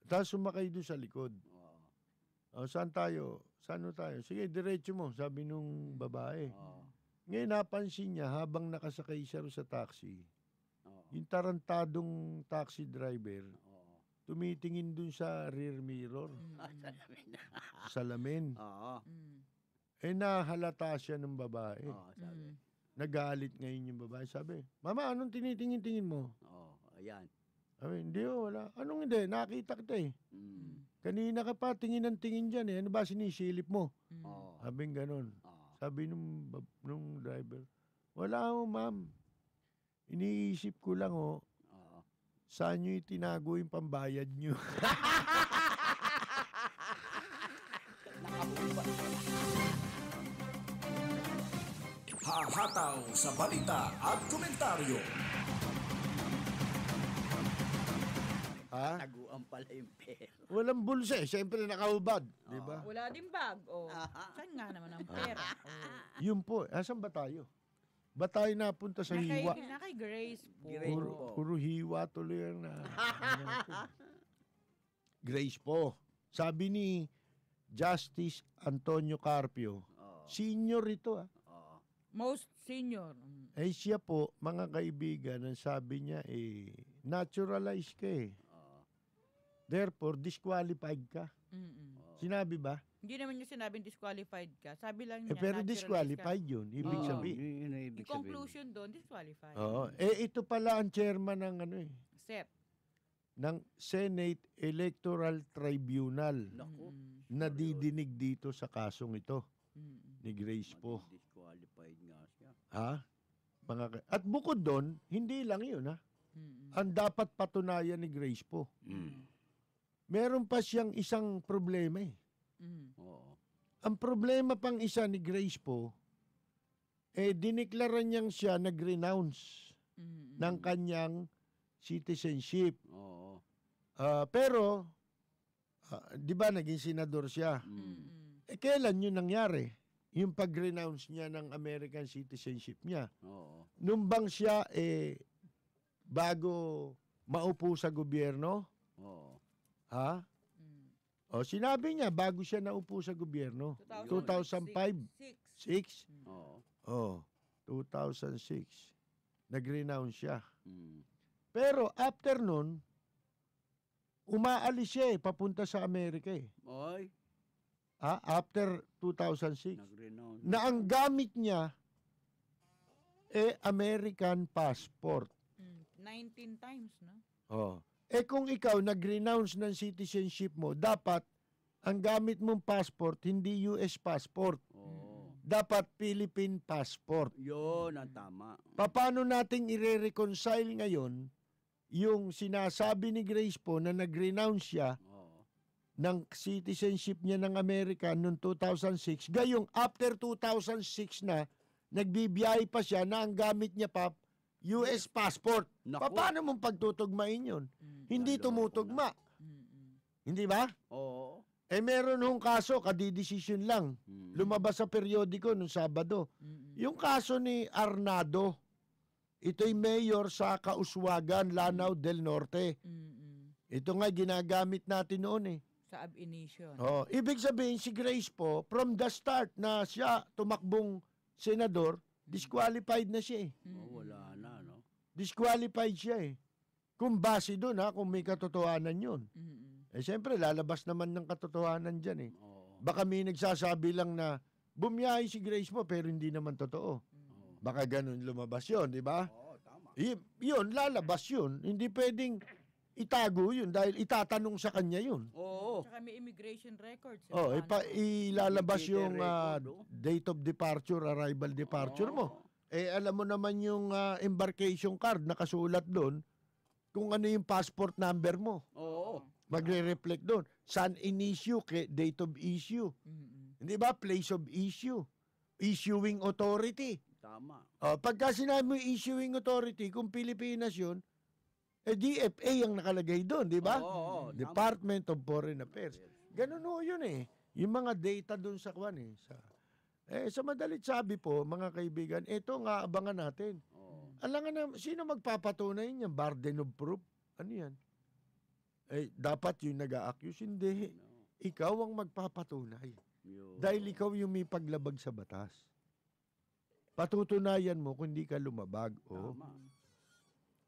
Tapos sumakay doon sa likod. Oo. O, saan tayo? Saan tayo? Sige, diretso mo, sabi nung babae. Oo. Ngayon, napansin niya, habang nakasakay siya ro sa taxi, Oo. yung tarantadong taxi driver, Oo. tumitingin dun sa rear mirror, salamin. Oo. Mm. Nahalata siya ng babae. Oo. Sabi. Mm. Nagalit ngayon yung babae. Sabi, Mama, anong tinitingin-tingin mo? Oo. Ayan. Sabi, hindi wala. Anong hindi? Nakita kita eh. Mm. Kanina ka pa, tingin ng tingin dyan eh. Ano ba sinisilip mo? Mm. Oo. Sabing ganun. Oo. Sabi nung driver, wala ho ma'am. Iniisip ko lang Oo. saan nyo itinago yung pambayad nyo. Hahataw sa balita at komentaryo. Ha? Taguan pala yung pera. Walang bulsa eh. Siyempre nakahubad. Di ba? Wala din bag. Oh. Saan nga naman ang pera? Yun po. Asan ba tayo? Ba tayo napunta sa hiwa? Na kay Grace po. Grace Puro hiwa tuloy ang na. Grace po. Sabi ni Justice Antonio Carpio, Oo. senior ito Oo. Most senior. Eh siya po, mga kaibigan, ang sabi niya naturalize ka Oo. Therefore, disqualified ka. Mm-mm. Sinabi ba? Hindi naman niya sinabing disqualified ka. Sabi lang niya, Pero naturalized disqualified yun. Ibig Oo. sabihin. Yun ang ka. ibig Yung sabihin. conclusion doon, disqualified. Oo. Ito pala ang chairman ng Set. ng Senate Electoral Tribunal Naku. na didinig dito sa kasong ito ni Grace po. Disqualified nga siya. Ha? At bukod doon, hindi lang yun ha. Ang dapat patunayan ni Grace po. Meron pa siyang isang problema Oo. Ang problema pang isa ni Grace po, dineklara niyang siya nag-renounce ng kanyang citizenship. Oo. Pero, di ba naging senador siya? Kailan yun nangyari? Yung pag-renounce niya ng American citizenship niya. Oo. Nung bang siya, bago maupo sa gobyerno? Oo. Ha? O, sinabi niya, bago siya naupo sa gobyerno. 2005. 6? Oo. Oh, 2006. Nag-renounce siya. Mm. Pero after nun, umaalis siya papunta sa Amerika Oy. After 2006. Nag-renounce. Na ang gamit niya, American passport. 19 times, no? Oh. Kung ikaw nag-renounce ng citizenship mo, dapat ang gamit mong passport, hindi US passport. Oo. Dapat Philippine passport. Yun ang tama. Paano nating i-reconcile ngayon yung sinasabi ni Grace po na nag-renounce siya Oo. ng citizenship niya ng Amerika noong 2006, gayong after 2006 na, nagbibiyahe pa siya na ang gamit niya pa US passport. Naku. Paano mong pagtutugmain yun? Hindi Naloko tumutugma. Hindi ba? Oo. Meron hong kaso, kadidesisyon lang. Lumabas sa periodiko nung Sabado. Yung kaso ni Arnado, ito'y mayor sa Kauswagan, Lanao del Norte. Ito nga ginagamit natin noon Sa ab initio. Ibig sabihin si Grace po, from the start na siya tumakbong senador, disqualified na siya Oh, wala na, no? Disqualified siya Kung base doon kung may katotohanan yun. Siyempre, lalabas naman ng katotohanan dyan Oo. Baka may nagsasabi lang na bumiyahe si Grace mo pero hindi naman totoo. Baka ganun lumabas yun, di ba? Oo, tama. Yun, lalabas yun. Hindi pwedeng itago yun dahil itatanong sa kanya yun. Oo. Tsaka may immigration records. Ilalabas May yung record, date of departure, arrival departure mo. Alam mo naman yung embarkation card nakasulat doon kung ano yung passport number mo. Oo. Magre-reflect doon. Saan in-issue, date of issue. Hindi ba? Place of issue. Issuing authority. Tama. Pagka sinabi mo issuing authority, kung Pilipinas yun, DFA ang nakalagay doon, di ba? Oo, Department of Foreign Affairs. Ganun ho yun Yung mga data doon sa kwan sa madalit sabi po, mga kaibigan, ito nga abangan natin. Oo. Alam nga na, sino magpapatunay niyan? Burden of proof? Ano yan? Dapat yung nag-a-accuse. Hindi. Ikaw ang magpapatunay. Yun. Dahil ikaw yung may paglabag sa batas. Patutunayan mo kung hindi ka lumabag. Tama.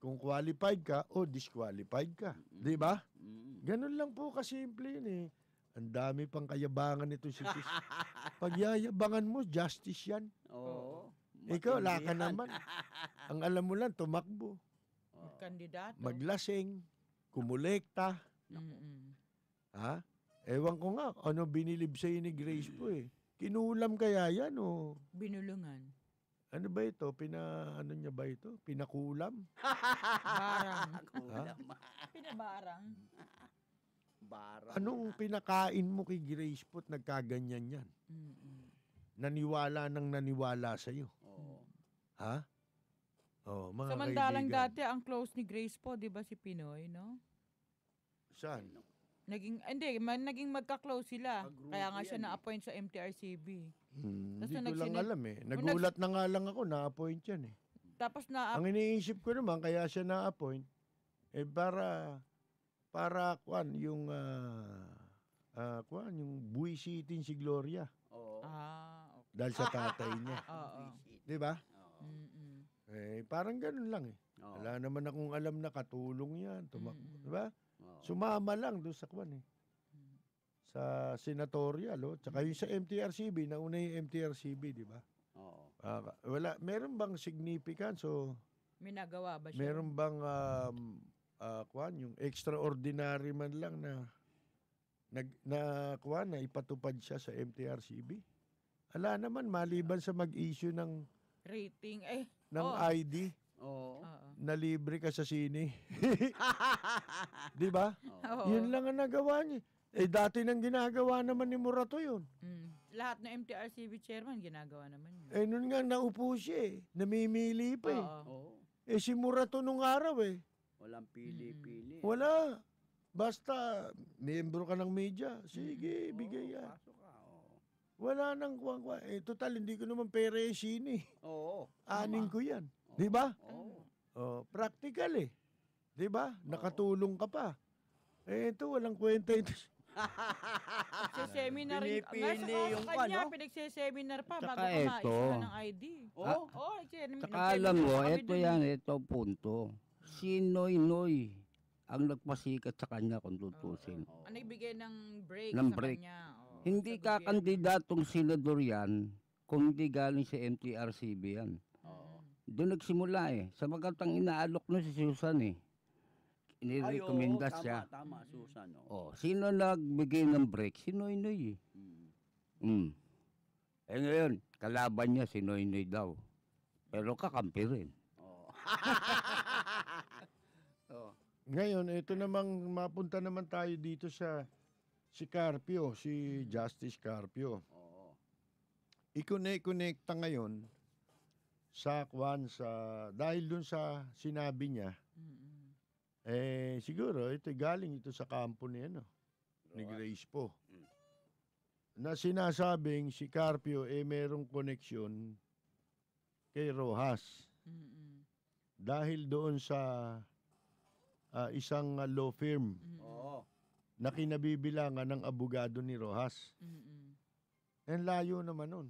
Kung qualified ka o disqualified ka. Di ba? Mm. Ganun lang po kasimple yun Ang dami pang kayabangan nito si Tis. Pagyayabangan mo, justice yan. Oo. Ikaw, wala ka Matindihan. naman. Ang alam mo lang, tumakbo. Kandidato. Maglasing. Kumulekta. Ha? Ewan ko nga, ano binilib sa'yo ni Grace po Kinulam kaya yan o? Binulungan. Ano ba ito? Ano niya ba ito? Pinakulam? Barang. Kulam. Pinabarang. Barang. Anong pinakain mo kay Grace po at nagkaganyan yan? Naniwala nang naniwala sa'yo. Oo. Ha? Mga Samantalang kaibigan. dati, ang close ni Grace po, di ba si Pinoy, no? Saan? Naging magka-close sila. Magrupo Kaya nga siya yan na-appoint sa MTRCB. Hindi nung ko lang nagsinag- alam Nagulat na nga lang ako, na-appoint yan Tapos Ang iniisip ko naman, kaya siya na-appoint, para yung yung buwisitin si Gloria Oo. Okay. dahil sa tatay niya. Oo. Di ba? Oo. Mm-mm. Parang ganun lang eh. Oo. Wala naman akong alam na katulong yan. Mm-mm. Di ba? Oo. Sumama lang doon sa kwan eh. Sa senatorial, tsaka yung sa MTRCB, nauna yung MTRCB, di ba? Oo. Meron bang significance o May nagawa ba siya? meron bang yung extraordinary man lang na ipatupad siya sa MTRCB? Wala naman maliban sa mag-issue ng Rating. ID Oo. Oo. na libre ka sa sine. Di ba? Oo. Yun lang ang nagawa niya. Dati nang ginagawa naman ni Morato yun. Lahat ng MTRCB chairman ginagawa naman yun. Nun nga naupo siya namimili pa eh. Oo. Oo. Si Morato nung araw Walang pili-pili. wala. Basta, miyembro ka ng media. Sige, bigay yan. Pasok ka. Oo. Wala nang kuwang-kuwang. Total, hindi ko naman pera yung sine. Oo. Anin ko yan. Di ba? Oo. Practical eh. Di ba? Nakatulong ka pa. Ito, walang kwenta ito. Nagseseminar Pinipili yung kanya, ano? pinagseseminar pa Tsaka bago ka eto. ma-issue ng ID. Oo. Saka alam mo, ito yan, ito punto. Si Noy ang nagpasikat sa kanya kung tutusin. Ang nagbigay ng break Ng sa break. kanya. Oo, Hindi sa gobyerno. kakandidatong senador yan kung hindi galing sa MTRCB yan. Oo. Doon nagsimula Sabagat ang inaalok na si Susan Inirekomenda Ay, oo, siya. Tama, Susan. Sino nagbigay ng break? Si Noy ngayon, kalaban niya si Noy daw. Pero kakampi rin. Oo. Ngayon, ito namang mapunta naman tayo dito sa si Carpio, si Justice Carpio. Oo. I-connect-connecta ngayon sa dahil dun sa sinabi niya, siguro ito galing ito sa kampo ni Grace po. Na sinasabing si Carpio merong koneksyon kay Rojas. Dahil doon sa isang law firm Oo. na kinabibilangan ng abogado ni Rojas. Ang layo naman nun.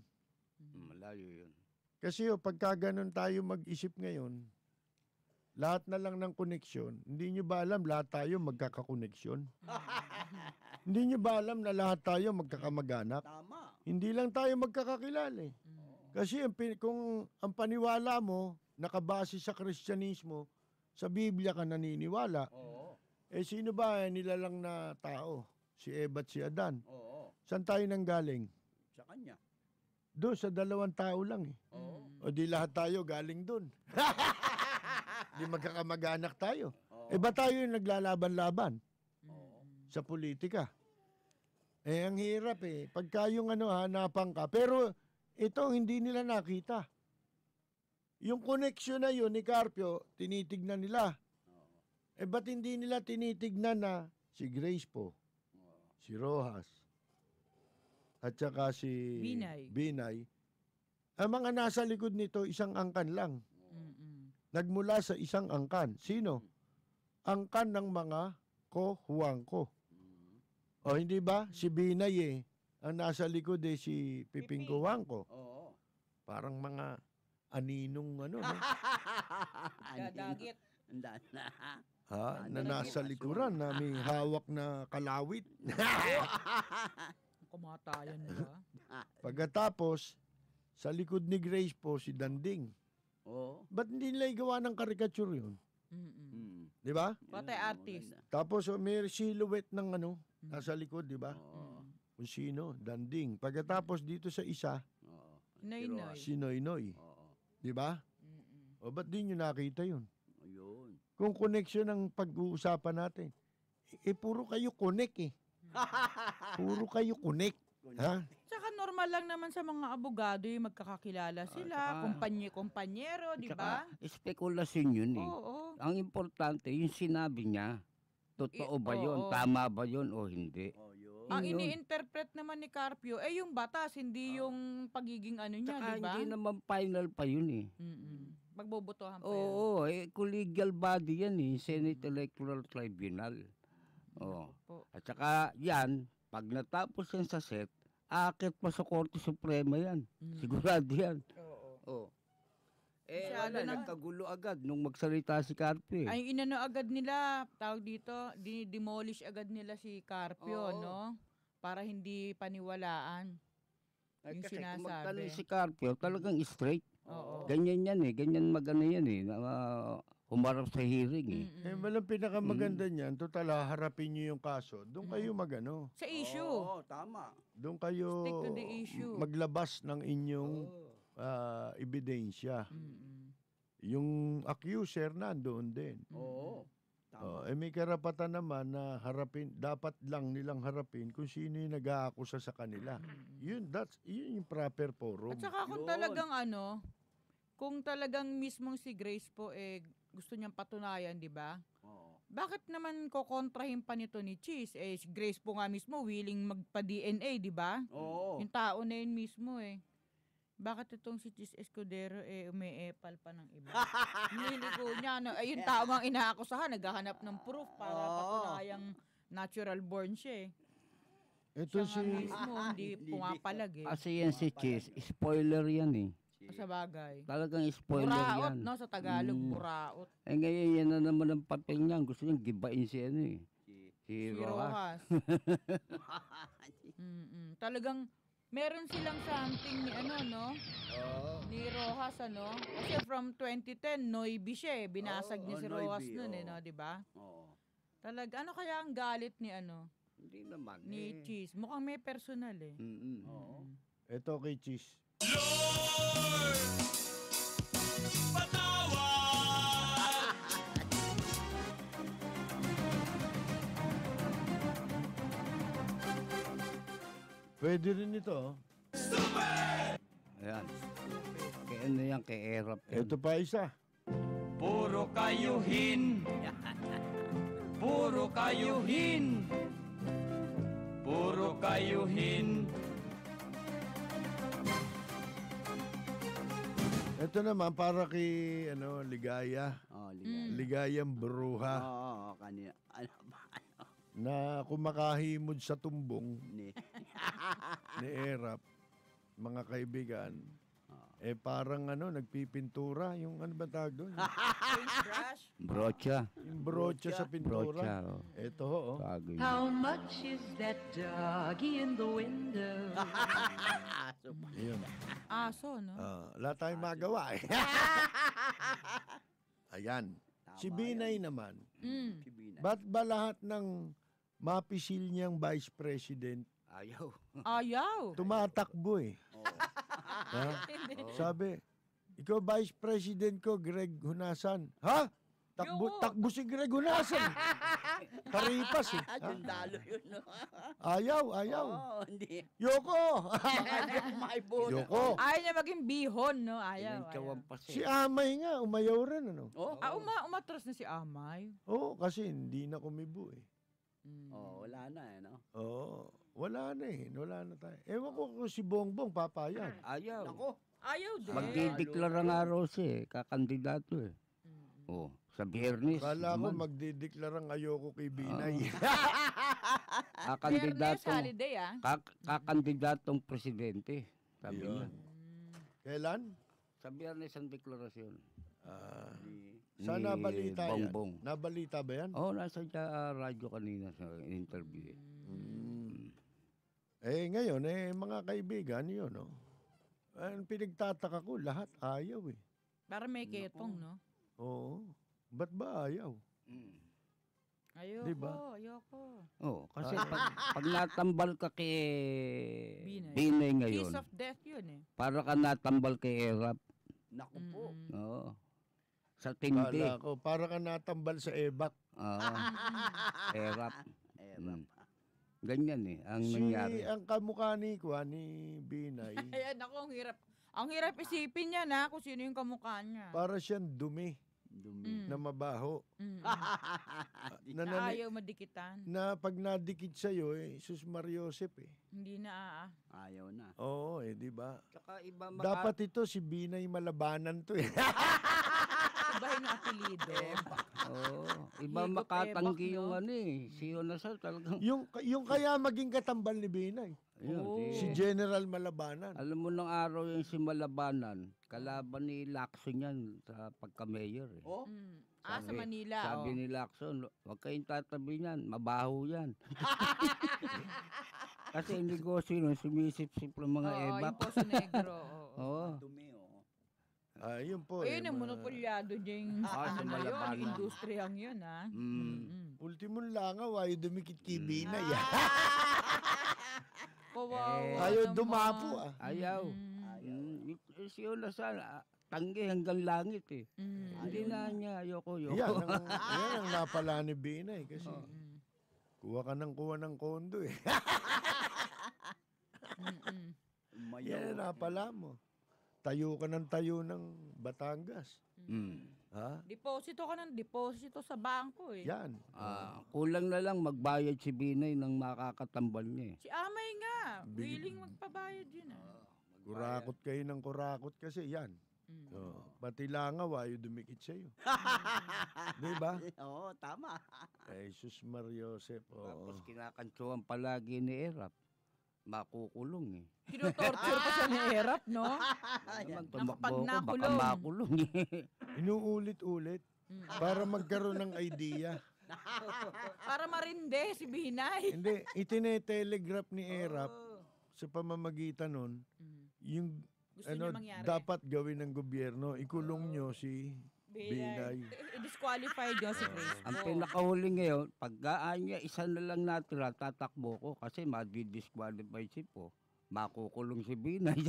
Malayo yun. Kasi pagka ganun tayo mag-isip ngayon, lahat na lang ng koneksyon, hindi nyo ba alam lahat tayo magkakakoneksyon? Hindi nyo ba alam na lahat tayo magkakamag-anak? Tama. Hindi lang tayo magkakakilala Kasi kung ang paniwala mo, nakabase sa Kristyanismo, sa Biblia ka naniniwala, Oo. sino ba nilalang na tao? Si Eva at si Adan. Oo. Saan tayo nanggaling? Sa kanya. Doon, sa dalawang tao lang Oo. O di lahat tayo galing doon. Di magkakamag-anak tayo. Oo. Ba tayo yung naglalaban-laban Oo. sa politika? Ang hirap Pagka yung hanapan ka. Pero ito, hindi nila nakita. Yung connection na yun ni Carpio, tinitignan nila. Ba't hindi nila tinitignan na si Grace po, si Rojas, at saka si Binay. Ang mga nasa likod nito, isang angkan lang. Nagmula sa isang angkan. Sino? Angkan ng mga ko-huwangko. O hindi ba? Si Binay ang nasa likod si Piping Huwangko. Oo. Parang mga aninong Dadagit. na nasa likuran na may hawak na kalawit. Kumatayan ba? Pagkatapos, sa likod ni Grace po, si Danding. Oo. Ba't hindi nila igawa ng caricature yun? Di ba? Patay artist. Tapos may silhouette ng nasa likod, di ba? Oo. Kung sino, Danding. Pagkatapos dito sa isa, Oo. Noy. si Noynoy. Oo. Di ba? O ba't di nyo nakita yun? Ayun. Kung connection ang pag-uusapan natin, puro kayo connect Puro kayo connect. Ha? Tsaka normal lang naman sa mga abogado yung magkakakilala sila, kumpanyero, di ba? Spekulasyon yun Oo. Ang importante, yung sinabi niya, totoo ba yun? Oo. Tama ba yun o hindi? Oh, yun. Ang Yun. ini-interpret naman ni Carpio, yung batas, hindi yung pagiging niya, Tsaka di ba? hindi naman final pa yun Magbobotohan pa yan. Oo, collegial body yan Senate Electoral Tribunal. Oo. Po. At saka yan, Pag natapos yan sa set, aakit pa sa Korte Suprema yan. Mm. Sigurado yan. Oo. Oh. Eh, Masyado wala, na. nagkagulo agad nung magsalita si Carpio. Ay, inano agad nila, tawag dito, demolish agad nila si Carpio, Oo. no? Para hindi paniwalaan. Yung Kasi kung sinasabi. magtanong si Carpio, talagang straight. Oo. Ganyan yan eh. Ganyan magano yan eh. Humarap sa hearing eh. Mm-mm. Walang pinakamaganda niyan, total harapin niyo yung kaso. Doon kayo magano. Sa issue. Oo, tama. Doon kayo Stick to the issue. maglabas ng inyong ebidensya. Mm-mm. Yung accuser nandoon din. Oo. Tama. May karapatan naman na harapin, dapat lang nilang harapin kung sino yung nag-aakusa sa kanila. Yun yung proper forum. At saka kung Yun. talagang kung talagang mismong si Grace po gusto niyang patunayan, di ba? Oo. Bakit naman kokontrahin pa nito ni Cheese? Si Grace po nga mismo willing magpa-DNA, di ba? Oo. Yung tao na yun mismo Bakit itong si Cheese Escudero umeepal pa ng iba? Niligo niya, yung tao ang inaakusahan, naghahanap ng proof para Oo. patunayang natural born siya Ito Siya nga si mismo, hindi pumapalag Kasi yan si Cheese, spoiler yan eh. Sa bagay. Talagang spoiler Buraot, yan. no? Sa Tagalog, Mm. buraot. Eh ngayon yan na naman ang papel niya. Gusto niyang gibain si ano eh. Si Si Rojas. Rojas. Talagang meron silang something ni no? Ni Rojas, Kasi from 2010, Noibi siya Binasag niya si Rojas Noibi, nun oo. di ba? Oo. Ano kaya ang galit ni Hindi naman ni eh. Cheese? Mukhang may personal Mm-mm. Oo. ito kay Cheese. Pwede rin ito. Ayan. Kaya ano yan, kay Erap. yan. Ito pa isa. Puro kayuhin. Puro kayuhin. Puro kayuhin. Ito naman para kay Ligaya. Oo, ligay. Ligayang bruha Oo, kanina. Ano ba? na kumakahimod sa tumbong Ni. ni Erap. Mga kaibigan. Parang nagpipintura. Yung ano ba tawag doon? Paintbrush? Brocha. Yung brocha sa Brocha. pintura. Oh. Ito ho. Tago yun. How much is that doggy in the window? Ayun. Aso, no? Wala tayong magawa eh. Ayan. Si Binay naman. Mm. Si Binay. Ba't ba lahat ng mapisil niyang vice president Ayaw. Ayaw. tumatakbo eh? Ha? Sabi, ikaw vice president ko, Greg Hunasan. Ha? Yoko. Takbo si Greg Hunasan. Karipas eh. Ha? Sundalo yun, no? Ayaw. Oo, hindi. Yoko! Ayaw maibono. Yoko! Ayaw niya maging bihon, no? Ayaw. Pinantsawan ayaw. pa Si siya. Amay nga, umayaw rin Oo. Umatras na si Amay. Oo, kasi hindi na kumibo eh. Oo, wala na no? Oo, wala na eh. Wala na tayo. Ewan ko kung si Bongbong papayag. Ayaw. Nako. Ayaw din. Magdideklara nga raw siya eh. Kakandidato eh. Oh, sa Biyernes. Kala ko naman. magdideklarang ayoko kay Binay. Fairness Kakandidatong, holiday, kakandidatong presidente. Sabi Ayun. niya. Kailan? Sa Biyernes ang deklarasyon. Saan Ni nabalita yan? Bongbong. Nabalita ba yan? Oh, nasa radyo kanina sa interview eh. Ngayon, mga kaibigan, yun, no? Ang pinagtataka ko, lahat ayaw eh. Para may ketong, no? Oo. Ba't ba ayaw? Ayoko, Diba? ayoko. Oh, kasi pag natambal ka kay Binay. Binay ngayon, Kiss of death yun para ka natambal kay Erap. Naku po. Oo. Sa tindi. Kala ko, para ka natambal sa ebak. Oo. Erap. Erap. Ganyan eh, ang Si, nangyari. ang kamukha ni Binay, Ayan, ako, ang hirap. Ang hirap isipin niya na kung sino yung kamukha niya. para siyang dumi Dumi. na mabaho. Na ayaw madikitan. Na pag nadikit sa'yo, sus Mariosep eh. Hindi na Ayaw na. Oo, di ba? Tsaka iba Dapat ito si Binay Malabanan to eh. Iba yung apelido. Iba Higop makatanggi Ebak, yung no? ano eh. Si Jonasal talagang... Yung kaya maging katambal ni Binay. Ayun, Si General Malabanan. Alam mo nung araw yung si Malabanan, kalaban ni Lacson yan sa pagka-mayor eh. Oh, Sa Manila. Sabi ni Lacson, huwag kayong tatabi niyan, mabaho yan. Kasi yung negosyo nun, sumisip-sip ng mga Oo, ebak. yung Poso Negro. Oo. dumi, oh. Yun po. Ayun, ang monopolyado niya yung sa ano yun, Malabanan. industriyang yun, ha? Ultimong langaw, ayaw dumikit kay Binay. Kawawa Ayaw naman. dumapo. Ayaw. Si Jonasal, tanggi hanggang langit eh. Hindi na niya, ayoko. Yan ang napala ni Binay kasi kuha ka ng kondo eh. Yan ang napala mo. Tayo ka ng tayo ng Batangas. Ha? Deposito ka ng deposito sa bangko, eh. Yan. Kulang na lang magbayad si Binay ng makakatambal niya eh. Si Amay nga, willing magpabayad yun, ah. Kurakot kayo ng kurakot kasi yan. Pati langaw ayaw dumikit sa'yo. Di ba? Oo, tama. Eh, Jesus Mariosep. Tapos kinakantsuhan palagi ni Erap. Makukulong eh. Tinotorture pa siya ni Erap, no? Naman tumakbo Pag ko, baka nakulong. makulong eh. Inuulit-ulit para magkaroon ng idea. Para marinde si Binay. Hindi, itinetelegraph ni Erap sa pamamagitan nun, yung Gusto niya mangyari. dapat gawin ng gobyerno, ikulong nyo si Binay. I-disqualify niyo si Grace. Ang pinakahuli ngayon, pagkaan niya, isa na lang natira, tatakbo ko kasi madi-disqualify si po. Makukulong si Binay.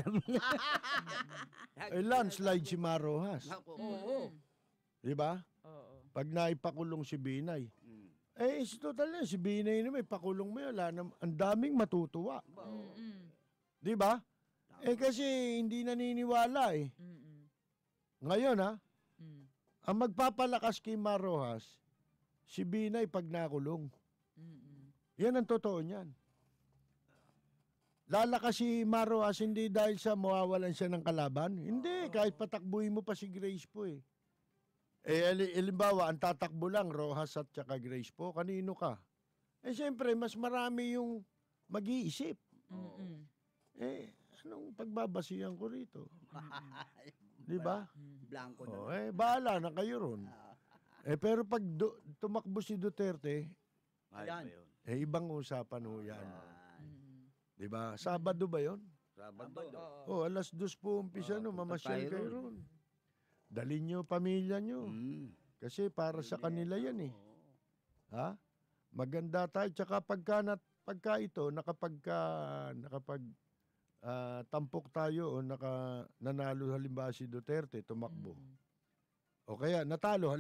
Eh, landslide si Marojas. Oo. Di ba? Oo. Pag naipakulong si Binay. Eh, total na, si Binay naman, pakulong mo yun, ang daming matutuwa. Di ba? Eh, kasi hindi naniniwala eh. Ngayon ha, ang magpapalakas kay Marojas, si Binay pag nakulong. Yan ang totoo niyan. Lalakas si Marojas hindi dahil sa mawawalan siya ng kalaban. Hindi, kahit patakbuhin mo pa si Grace po eh. Eh, halimbawa, ang tatakbo lang, Rojas at saka Grace po, kanino ka? Eh, siyempre, mas marami yung mag-iisip. Eh, anong pagbabasihan ko rito? Di ba? Blanco na. Oh, eh, bahala na kayo ron. Eh, pero pag tumakbo si Duterte, Ayan. eh, ibang usapan ho yan. Di ba? Sabado ba yon? Sabado. Oh, alas 2 po umpisa no, mamasyal tayo kayo ron. Dalhin nyo pamilya nyo. Kasi para sa kanila yan eh. Ha? Maganda tayo. Tsaka pagka ito, nakapag tampok tayo o nanalo halimbawa si Duterte, tumakbo. O kaya natalo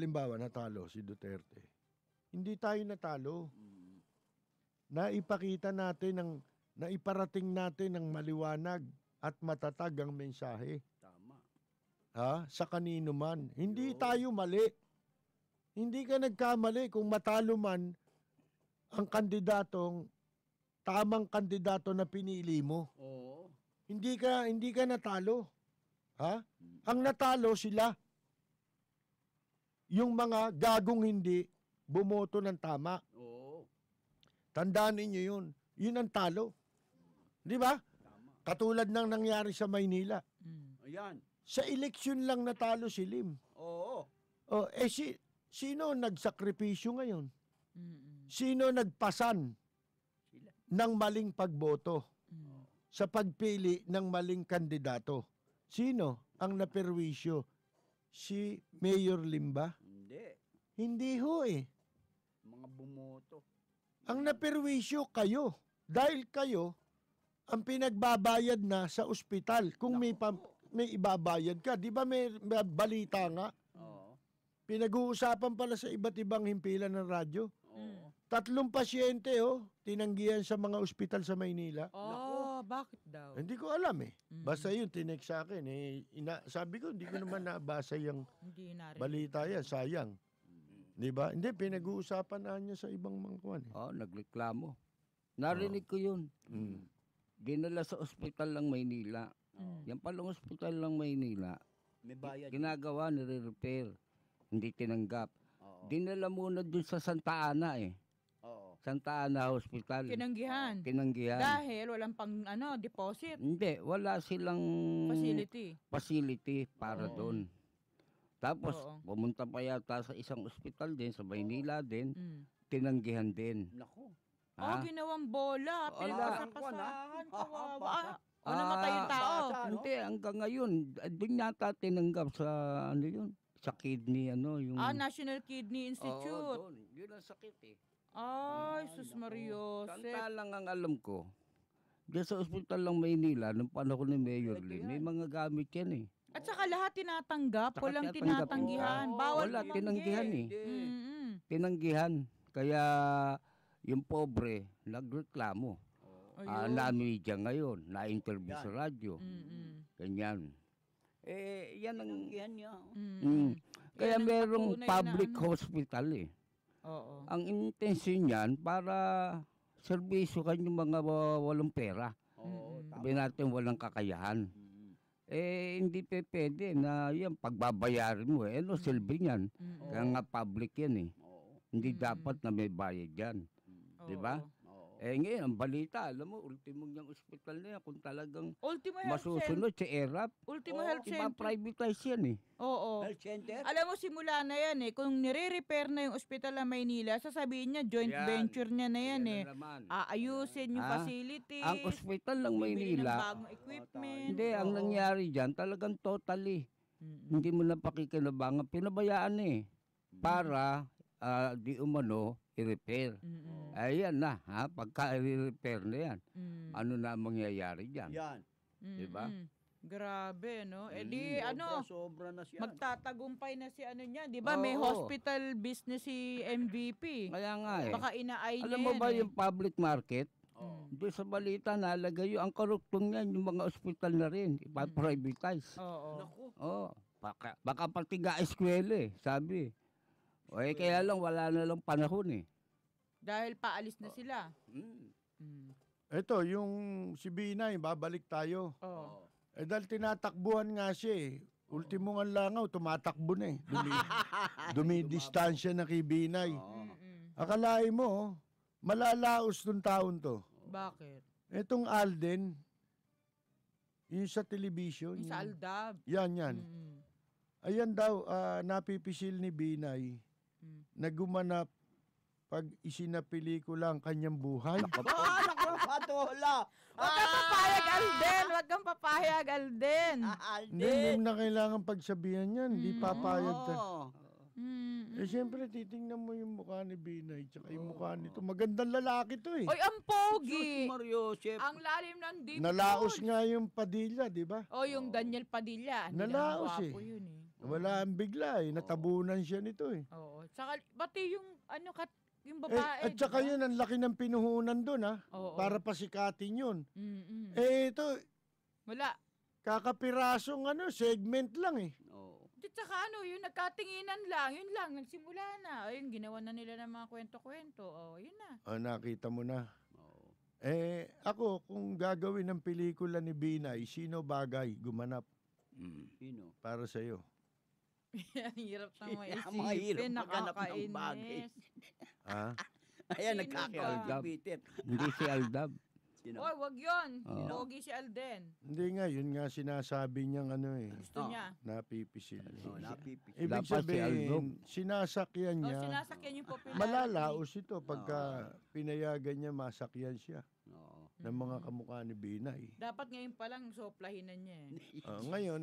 si Duterte. Hindi tayo natalo. Naipakita natin naiparating natin ng maliwanag at matatag ang mensahe. Tama. Ha? Sa kanino man. Hindi tayo mali. Hindi ka nagkamali kung matalo man ang tamang kandidato na pinili mo. Oo. Hindi ka natalo. Ha? Ang natalo sila. Yung mga gagong hindi bumoto ng tama. Oo. Tandaan ninyo yun. Yun ang talo. Di ba? Katulad ng nangyari sa Maynila. Ayan. Sa eleksyon lang natalo si Lim. Oo. Oh, sino nagsakripisyo ngayon? Sino nagpasan ng maling pagboto sa pagpili ng maling kandidato? Sino ang naperwisyo? Si Mayor Lim ba? Hindi. Hindi ho eh. Mga bumoto. Ang naperwisyo kayo. Dahil kayo ang pinagbabayad na sa ospital. Kung may ibabayad ka. Di ba may balita nga? Oo. Pinag-uusapan pala sa iba't ibang himpilan ng radyo. 3 pasyente tinanggihan sa mga ospital sa Maynila. Oh, bakit daw? Hindi ko alam eh. Basta yun, tinext sa akin. Sabi ko, hindi ko naman nabasa yung Hindi narinig. balita yan. Sayang. Di ba? Hindi, pinag-uusapan na niya sa ibang mga kuwan eh. Nagreklamo. Narinig ko yun. Dinala sa ospital ng Maynila. Yan palang ospital ng Maynila. May bayad. Ginagawa, nire-repair. Hindi tinanggap. Oo. Dinala muna dun sa Santa Ana eh. Oo. Santa Ana Hospital. Tinanggihan. Tinanggihan. Dahil walang pang deposit Hindi, wala silang facility para Oo. doon. Tapos, Oo. pumunta pa yata sa isang ospital din, sa Maynila din, Mm. tinanggihan din. Naku. Oh, Ha? ginawang bola. Wala. Pinagpasapasahan. Kawawa. O namatay yung tao. Hindi, hanggang ngayon, doon yata tinanggap sa, ano yun, sa kidney, ano, yung... National Kidney Oo, Institute. doon. Yun ang sakit eh. Ay, sus Mariosep. Santa lang ang alam ko. Diyan sa ospital ng Maynila, nung panahon ni Mayor Lim, may mga gamit yan eh. At saka lahat tinatanggap. Saka Walang tinatanggap. tinatanggihan. Oo. Bawal Wala, tumanggi. tinanggihan eh. Mm-mm. Tinanggihan. Kaya yung pobre, nagreklamo. Ayun. Na-media ngayon, na-interview sa radyo. Mm-mm. Ganyan. Yan ang... Yan niya. Mm. Kaya Yan ang merong patunay na public ano. hospital eh. Oo. Ang intensyon niyan para serbisyo kanyang mga walang pera. Oo. Sabi natin walang kakayahan. Mm. Hindi pwede na yan, pagbabayarin mo ano silbi niyan. Mm-mm. Kaya nga public yan eh. Oo. Hindi Mm. dapat na may bayad yan. Di ba? Oo. Oo. Ngayon, ang balita, alam mo, ultimong yung ospital na yan, kung talagang Ultimo Health Center. masusunod si ERAP, Ultimo Health Center. ipa-privatize yan eh. Oo. Health center? Alam mo, simula na yan eh. Kung nire-repair na yung ospital ng Maynila, sasabihin niya, joint Yan. venture niya na yan eh. ang laman. Aayusin yung Ah, facilities. Ang ospital ng bibili ng Maynila, bagong equipment. hindi, ang Oo. nangyari dyan, talagang totally, Mm-mm. hindi mo na pakikinabangan, pinabayaan eh. Para, di umano, i-repair. Mm-mm. Ayan na, ha? Pagka i-repair na yan, Mm. ano na ang mangyayari dyan? Yan. Diba? Mm-mm. Grabe, no? Di Sobra na siya. magtatagumpay na si ano niya, di ba? May Oo. hospital business si MVP. Kaya nga eh. Baka inaay niya Alam mo yan ba eh. yung public market? Oo. Doon sa balita nalagay yung ang karuktong yan, yung mga ospital na rin, ipa-privatize. Oo. Naku. Oo. Baka pati ga-eskwela eh, sabi. Kaya lang wala na lang panahon eh. Dahil paalis na sila. Mm. Mm. Ito, yung si Binay, babalik tayo. Oo. Dahil tinatakbuhan nga siya eh. Ultimo nga langaw, tumatakbo na eh. Dumidistansya na kay Binay. Mm-mm. Akalain mo, malalaos tong taon to. Bakit? Itong Alden, yung sa television. Yung sa Aldab. Yan. Mm-mm. Ayan daw, napipisil ni Binay na gumanap pag isinapelikula ang kanyang buhay. Naku, patola. Huwag kang papayag, Alden! Huwag kang papayag, Alden! Hindi mo na kailangan pagsabihan yan. Hindi papayag. Mm. Siyempre, titingnan mo yung mukha ni Binay tsaka yung mukha nito. Magandang lalaki to eh. Oy, ang pogi! Mario, chef. Ang lalim ng deep Nalaos throat. nga yung Padilla, di ba? O, yung Daniel Padilla. Hindi Nalaos lang eh. gwapo yun eh. Wala ang bigla eh. Natabunan siya nito eh. Oo. Tsaka, pati yung, yung babae. At saka diba? yun, ang laki ng pinuhunan doon ha. Oo. Para pasikatin yun. Mm-mm. Ito, Wala. kakapirasong segment lang eh. Oo. At saka yung nagkatinginan lang, yun lang, nagsimula na. Ayun, ginawa na nila ng mga kwento-kwento. O, yun na. Nakita mo na. Oo. Ako, kung gagawin ng pelikula ni Binay, sino bagay gumanap Sino? para sa'yo? Ang hirap na Mahirap maisipin, maghanap ng bagay. nakakainis. Ha? Ayan, Sino nagkakaroon ba? si Peter. Hindi si Aldab. Sino? Oy, wag yun. Oo. Pogi si Alden. Hindi nga, yun nga sinasabi niyang Gusto niya. napipisil. Oh, napipik. Ibig Dapat si Aldo. sabihin, sinasakyan O, niya, sinasakyan yung popularity. malalaos ito pagka pinayagan niya masakyan siya Oo. ng mga kamukha ni Binay. Dapat ngayon pa lang soplahin na niya eh. Ngayon,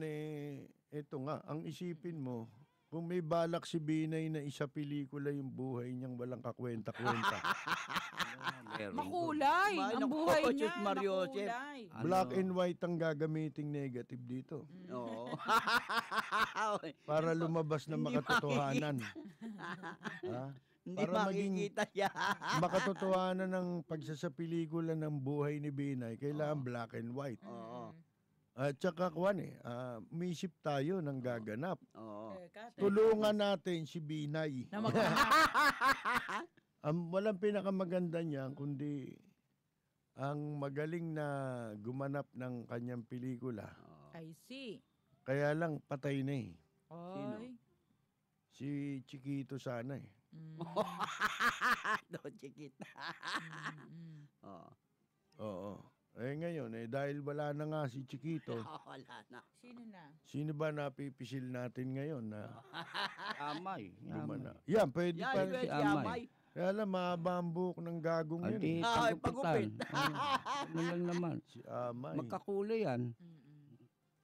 ito nga, ang isipin mo, kung may balak si Binay na isa pelikula yung buhay niyang walang kakwenta-kwenta. Makulay. Ay, Ang naku, buhay Diyos niya, Mario, Chef. makulay. Black and white ang gagamiting negative dito. Oo. Para lumabas na Hindi makatotohanan. Ha? Hindi Para maging makikita siya. makatotohanan ng pagsasapelikula ng buhay ni Binay, kailangan black and white. Oo. At saka umisip tayo ng gaganap. Oo. Tulungan natin si Binay. Na maghanap. Walang pinakamaganda niya kundi ang magaling na gumanap ng kanyang pelikula. I see. Kaya lang patay na eh. Oy. Si Chiquito sana eh. Do, Chiquita. Oo. Oo. Eh ngayon, dahil wala na nga si Chiquito, Wala na. Sino na? sino ba napipisil natin ngayon na Amay. lumana? Yan, pwede Yan, pa. pwede si Amay. Amay. Kaya lang, mahaba ang buhok ng gagong yun. Adi, Ay, pagupitan. pagupit. Ano lang naman. Si Amay. Magkakulay yan.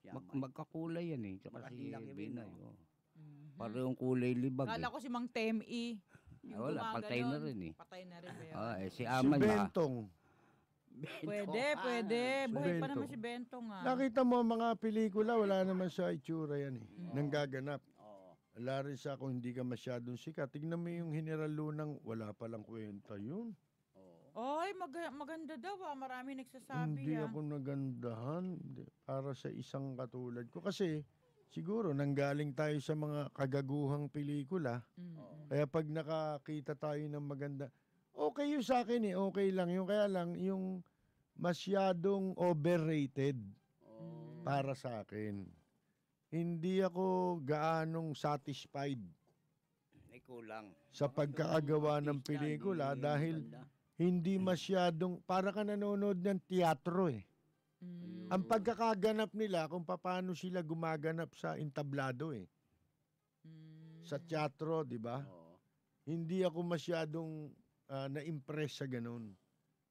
Si Amay. Magkakulay yan eh. Tsaka si Malaki-laki rin, Binay. no? Oh. Parehong kulay libag Kala eh. ko si Mang Temi. Yung Wala, gumaganon. patay na rin eh. Patay na rin ba yun? Si Si Amay ba? Bentong. Pwede, pwede. Buhay pa Bentong. naman si Bentong ah. Nakita mo ang mga pelikula, wala naman sa itsura yan eh. Nang gaganap. Oo. Wala rin sa kung hindi ka masyadong sikat. Tignan mo yung General Lunang, wala palang kwenta yun. Oy, maganda daw ah. Marami nagsasabi Hindi ah. ako nagandahan para sa isang katulad ko. Kasi siguro nanggaling tayo sa mga kagaguhang pelikula. Kaya pag nakakita tayo ng maganda, okay yun sa akin eh. Okay lang yun. Kaya lang yung masyadong overrated para sa akin. Hindi ako gaanong satisfied May kulang. sa pagkakagawa ng pelikula dahil hindi masyadong, para ka nanonood ng teatro eh. Ang pagkakaganap nila kung paano sila gumaganap sa entablado eh. Sa teatro, di ba? Hindi ako masyadong na-impress sa ganun.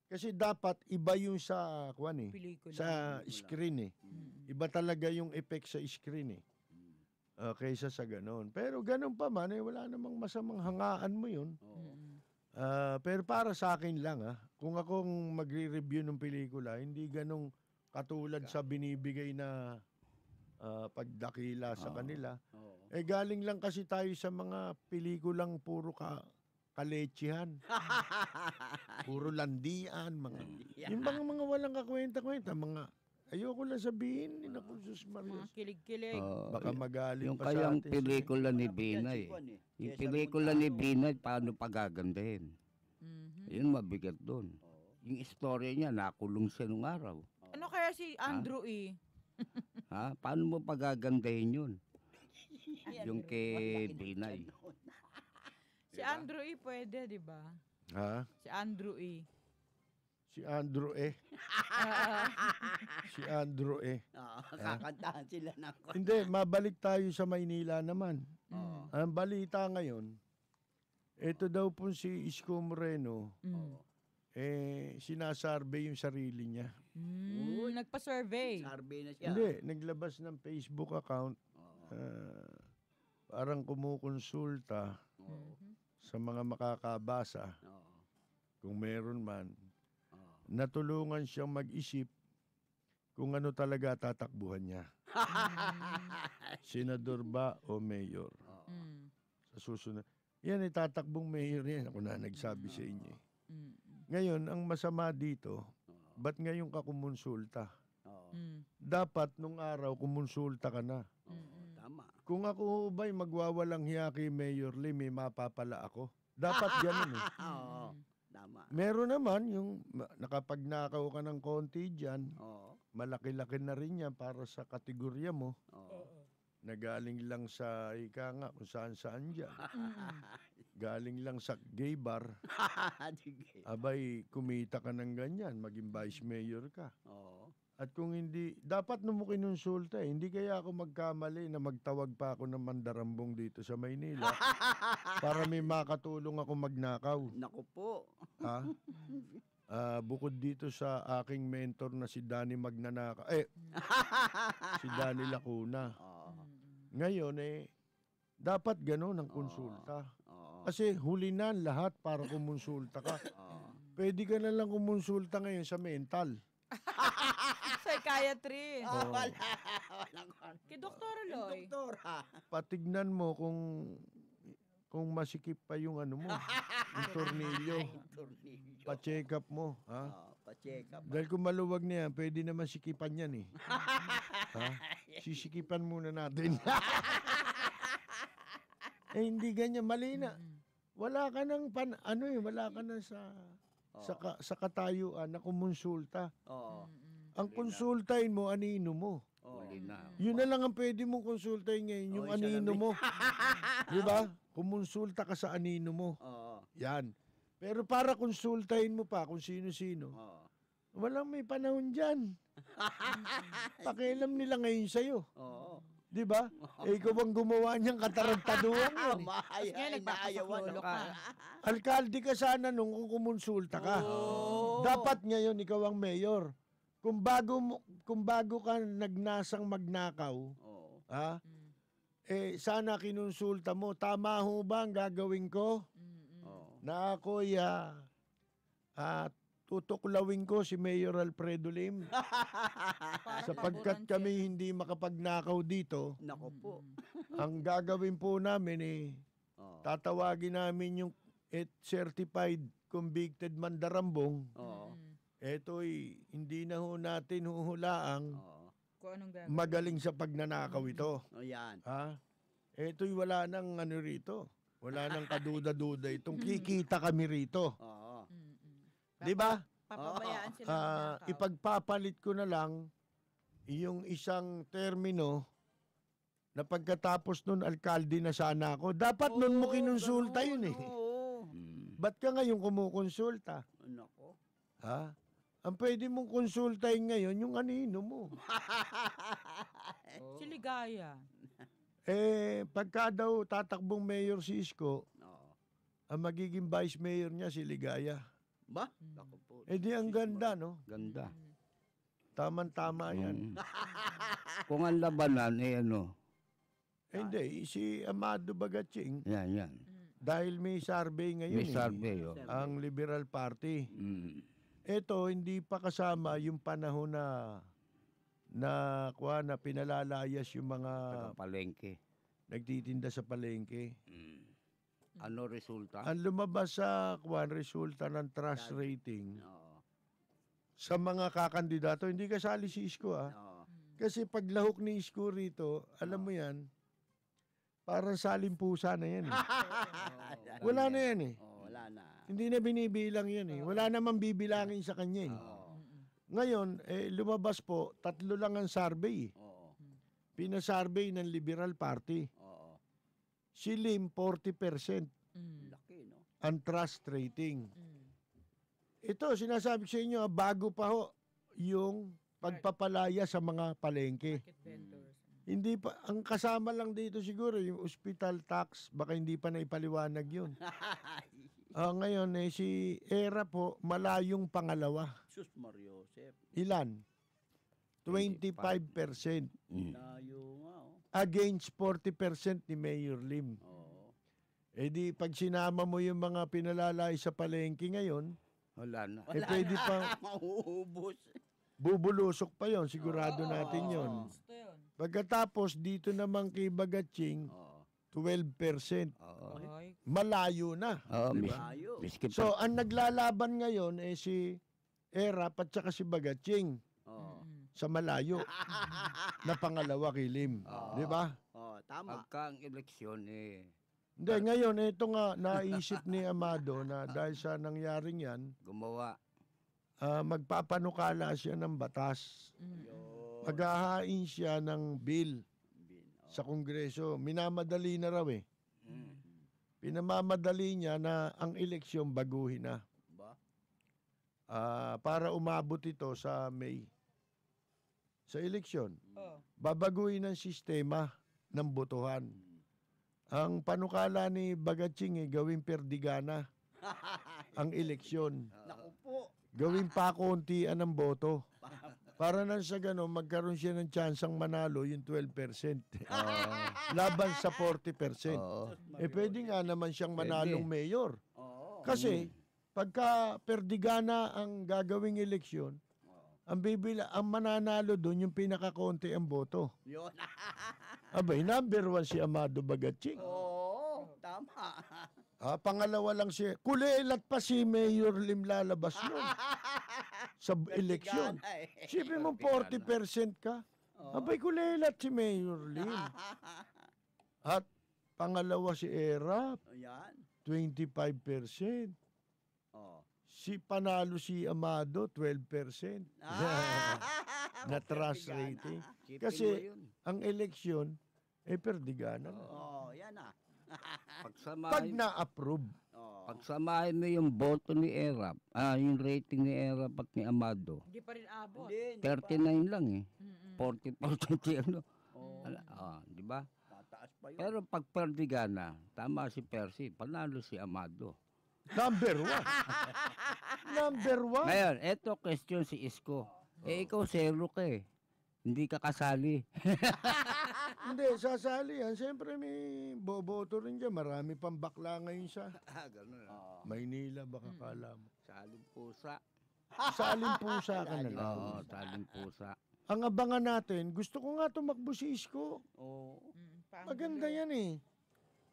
Kasi dapat iba yung sa Pelikula. sa screen eh. Iba talaga yung effect sa screen eh. Kaysa sa ganun. Pero ganun pa man wala namang masamang hangaan mo yun. Pero para sa akin lang kung akong magre-review ng pelikula, hindi ganong katulad sa binibigay na pagdakila sa kanila. Galing lang kasi tayo sa mga pelikulang puro kalechihan. Puro landian, yung mga walang kakwenta-kwenta, ayoko lang sabihin, naku, Sus Maria. Mga kilig-kilig. Baka magaling Yung pa sa kayang atin. pelikula ni Binay. Yung pelikula ni Binay, paano pagagandahin? Yun mabigat doon. Yung istorya niya, nakulong siya nung araw. Ano kaya si Andrew E? Ha? Paano mo pagagandahin yun? Yung kay Binay. Si Andrew E pwede, di ba? Ha? Si Andrew E. Si Andrew Si Andrew Kakantahan sila ng Hindi, mabalik tayo sa Maynila naman. Ang balita ngayon, ito daw po si Isko Moreno, sinasarvey yung sarili niya. Nagpa-survey. Survey na siya. Hindi, naglabas ng Facebook account. Parang kumukonsulta sa mga makakabasa. Kung meron man. Natulungan siyang mag-isip kung ano talaga tatakbuhan niya. Senador ba o mayor? Sa susunod. Yan, tatakbong mayor yan. Ako na nagsabi sa inyo. Ngayon, ang masama dito, ba't ngayon ka kumonsulta? Dapat nung araw kumonsulta ka na. Tama. Kung ako ba'y magwawalang hiya kay Mayor Lee, may mapapala ako. Dapat ganun eh. Oo. Tama. Meron naman yung nakapagnakaw ka ng konti dyan, Oo. malaki-laki na rin yan para sa kategorya mo. Oo. Nagaling lang sa, ika nga, kung saan-saan dyan. Galing lang sa gay bar. Sige. Abay, kumita ka ng ganyan, maging vice mayor ka. Oo. At kung hindi, dapat nung mo kinonsulta hindi kaya ako magkamali na magtawag pa ako ng mandarambong dito sa Maynila para may makatulong ako magnakaw. Naku po. Ha? Bukod dito sa aking mentor na si Danny Magnanaka, si Danny Lacuna. Ngayon dapat gano'n ang konsulta. Kasi huli na ang lahat para kumonsulta ka. Pwede ka na lang kumonsulta ngayon sa mental. Psychiatry. Walang Kay Dr. Loy. doktora. Patignan mo kung masikip pa yung ano mo, yung tornilyo. Tornilyo. Pa-check up mo, ha? Pa-check up. Dahil kung maluwag na yan, pwede naman sikipan yan eh. Ha? Sisikipan muna natin. Hindi ganyan, mali na. Wala ka nang wala ka na sa katayuan na kumonsulta. Oo. Ang konsultahin mo, anino mo. Huli na. Yun na lang ang pwede mong konsultahin ngayon, yung Oo, siya anino lang mo. Di ba? Kumonsulta ka sa anino mo. Oo. Yan. Pero para konsultahin mo pa kung sino-sino, Oo. walang may panahon dyan. Pakialam nila ngayon sa'yo. Oo. Di ba? Eh, ikaw ang gumawa niyang katarantaduan yun. eh. Kaya Inaayawan. nagpapasaklolo ka. Alkalde ka sana nung kung kumonsulta ka. Dapat ngayon ikaw ang mayor. Kung bago ka nagnasang magnakaw, Oo. ha? Sana kinonsulta mo, tama ho ba ang gagawin ko? Oo. Na ako'y tutuklawin ko si Mayor Alfredo Lim sapagkat kami hindi makapagnakaw dito. Nako po. Ang gagawin po namin Oo. tatawagin namin yung certified convicted mandarambong. Oo. Eto'y hindi na ho natin huhulaang Oo. Kung anong gagawin. magaling sa pagnanakaw ito. O yan. Ha? Eto'y wala nang ano rito. Wala nang kaduda-duda. Itong kikita kami rito. Oo. Di ba? Papabayaan sila magnakaw. Ipagpapalit ko na lang yung isang termino na pagkatapos nun alkalde na sana ako. Dapat nun mo kinonsulta yun eh. Oo. Ba't ka ngayon kumukonsulta? Nako. Ha? Ang pwede mong konsultahin ngayon yung anino mo. Si Ligaya. Pagka daw tatakbong mayor si Isko, Oo. ang magiging vice mayor niya si Ligaya. Ba? Nako po. Di ang ganda, no? Ganda. Taman-tama yan. Kung ang labanan, ano, Hindi, si Amado Bagatsing, yan. dahil may survey ngayon May survey, oh. ang Liberal Party. Mm. Ito, hindi pa kasama yung panahon na pinalalayas yung mga Palengke. nagtitinda sa palengke. Ano resulta? Ang lumabas sa resulta ng trust rating Oo. sa mga kakandidato, hindi kasali si Isko Oo. Kasi paglahok ni Isko rito, alam mo yan, parang salimpusa na yan. Wala na yan eh. Oo, wala na. Hindi na binibilang yan eh. Wala namang bibilangin sa kanya eh. Oo. Ngayon, lumabas po, 3 lang ang survey. Oo. Pinasurvey ng Liberal Party. Oo. Si Lim, 40% Laki, no? ang trust rating. Ito, sinasabi ko sa inyo, bago pa ho yung pagpapalaya sa mga palengke. Market vendors. Hindi pa, ang kasama lang dito siguro yung hospital tax, baka hindi pa naipaliwanag yun. Ngayon, si Era po, malayong pangalawa. Sus Mariosep. Ilan? 25%. Layo nga, oh. Against 40% ni Mayor Lim. Oo. Di pag sinama mo yung mga pinalalay sa palengke ngayon, Wala na. pwede pa, Mauubos. bubulusok pa yon, sigurado natin yon. Gusto yun. Pagkatapos, dito naman kay Bagatsing, Oo. 12%. Oo. Ay, Malayo na. Oo, Layo. miski pa. So, ang naglalaban ngayon si Erap at saka si Bagatsing Oo. sa malayo na pangalawa kay Lim. Di ba? Oo, tama. Pagka ang eleksyon, Hindi, ngayon, ito nga, naisip ni Amado na dahil sa nangyaring yan, gumawa. magpapanukala siya ng batas. Maghahain siya ng bill sa Kongreso. Minamadali na raw eh. Pinamamadali niya na ang eleksyon baguhin na. Ba? Para umabot ito sa May. Sa eleksyon. oh. Babaguhin ang sistema ng botohan. Ang panukala ni Bagatsing gawing perdigana ang eleksyon. Naku po. Gawing pakuntian ng boto. Para na sa gano'n, magkaroon siya ng tsansang manalo yung 12%. Laban sa 40%. Oo. Pwede nga naman siyang manalong mayor. Oo. Kasi, pagka perdigana ang gagawing eleksyon, ang mananalo doon yung pinakakonti ang boto. Yun. Abay, number 1 si Amado Bagatsing. Oo. Tama. Pangalawa lang si kulilat pa si Mayor Lim lalabas nun sa eleksyon. Siyempre mo 40% ka. Abay, kulilat si Mayor Lim. At pangalawa si Era, Ayan. 25%. Oo. Si panalo si Amado, 12%. na trust rating. Isipin Kasi mo yun. ang eleksyon, perdigana na. Yan na. Pag Pagsamahin, na-approve. pagsamahin mo yung boto ni Erap, yung rating ni Erap at ni Amado, Hindi pa rin abot. Hindi 39 lang eh. Mm-mm. 40% yung ano. Di ba? Tataas pa yun. Pero pag perdigana, tama si Percy, panalo si Amado. Number 1. Number 1. Ngayon, eto question si Isko. Ikaw zero ka eh. Hindi ka kasali. Hindi, sasali yan. Siyempre may boboto rin dyan. Marami pang bakla ngayon sa Ganun. Maynila, baka kala mo. Saling pusa. Saling pusa ka na lang. Oo, saling pusa. Ang abangan natin, gusto ko nga tumakbo si Isko. Maganda yan eh.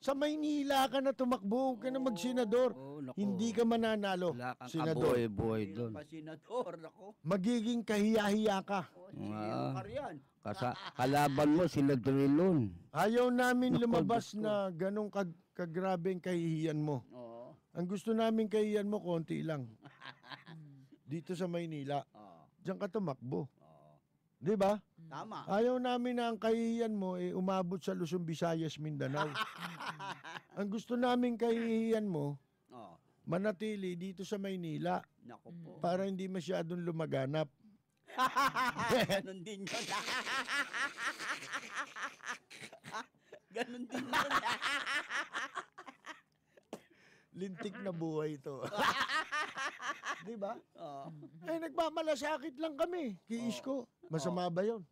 Sa Maynila ka na tumakbo, huwag ka na magsenador. Naku. Hindi ka mananalo. Wala kang Senador. kabuhay-buhay doon. Pasinador ako. Magiging kahiya-hiya ka. Kalaban mo sila Drilon. Ayaw namin lumabas na ganong kagrabeng kahihiyan mo. Ang gusto namin kahihiyan mo, konti lang. Dito sa Maynila. Diyan ka tumakbo. Di ba? Tama. Ayaw namin na ang kahihiyan mo umabot sa Luzon, Visayas, Mindanao. Ang gusto namin kahihiyan mo, manatili dito sa Maynila Nako po. para hindi masyadong lumaganap. Ganon din yun. Ganon din yun. Lintik na buhay ito. Di ba? Nagmamalasakit lang kami. Kiis ko. Masama ba yun?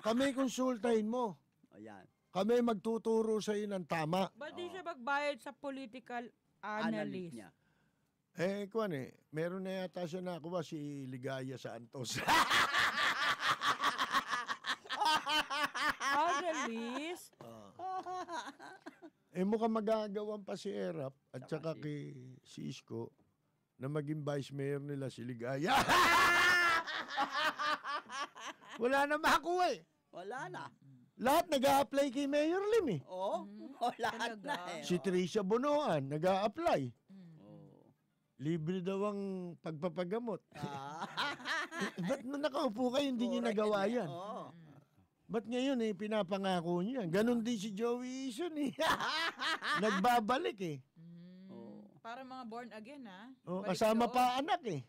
Kami konsultahin mo. Ayan. Kami magtuturo sa iyo ng tama. Ba't di siya magbayad sa political Analyst analyst? niya. Kuwan meron na yata siya nakuha si Ligaya Santos. Analyst? Mukhang magagawan pa si Erap at saka kay si Isko na maging vice mayor nila si Ligaya. Wala na makuha eh. Wala na. Lahat nag-a-apply kay Mayor Lim eh. Lahat na eh. Si Tricia Bonoan nag-a-apply. Libre daw ang pagpapagamot. Ba't nung nakaupo kayo hindi niyo nagawa yan? Ba't ngayon pinapangako niyo yan? Ganon din si Joey Eason eh. Nagbabalik eh. Para mga born again ha? Balik Kasama loob. pa anak eh.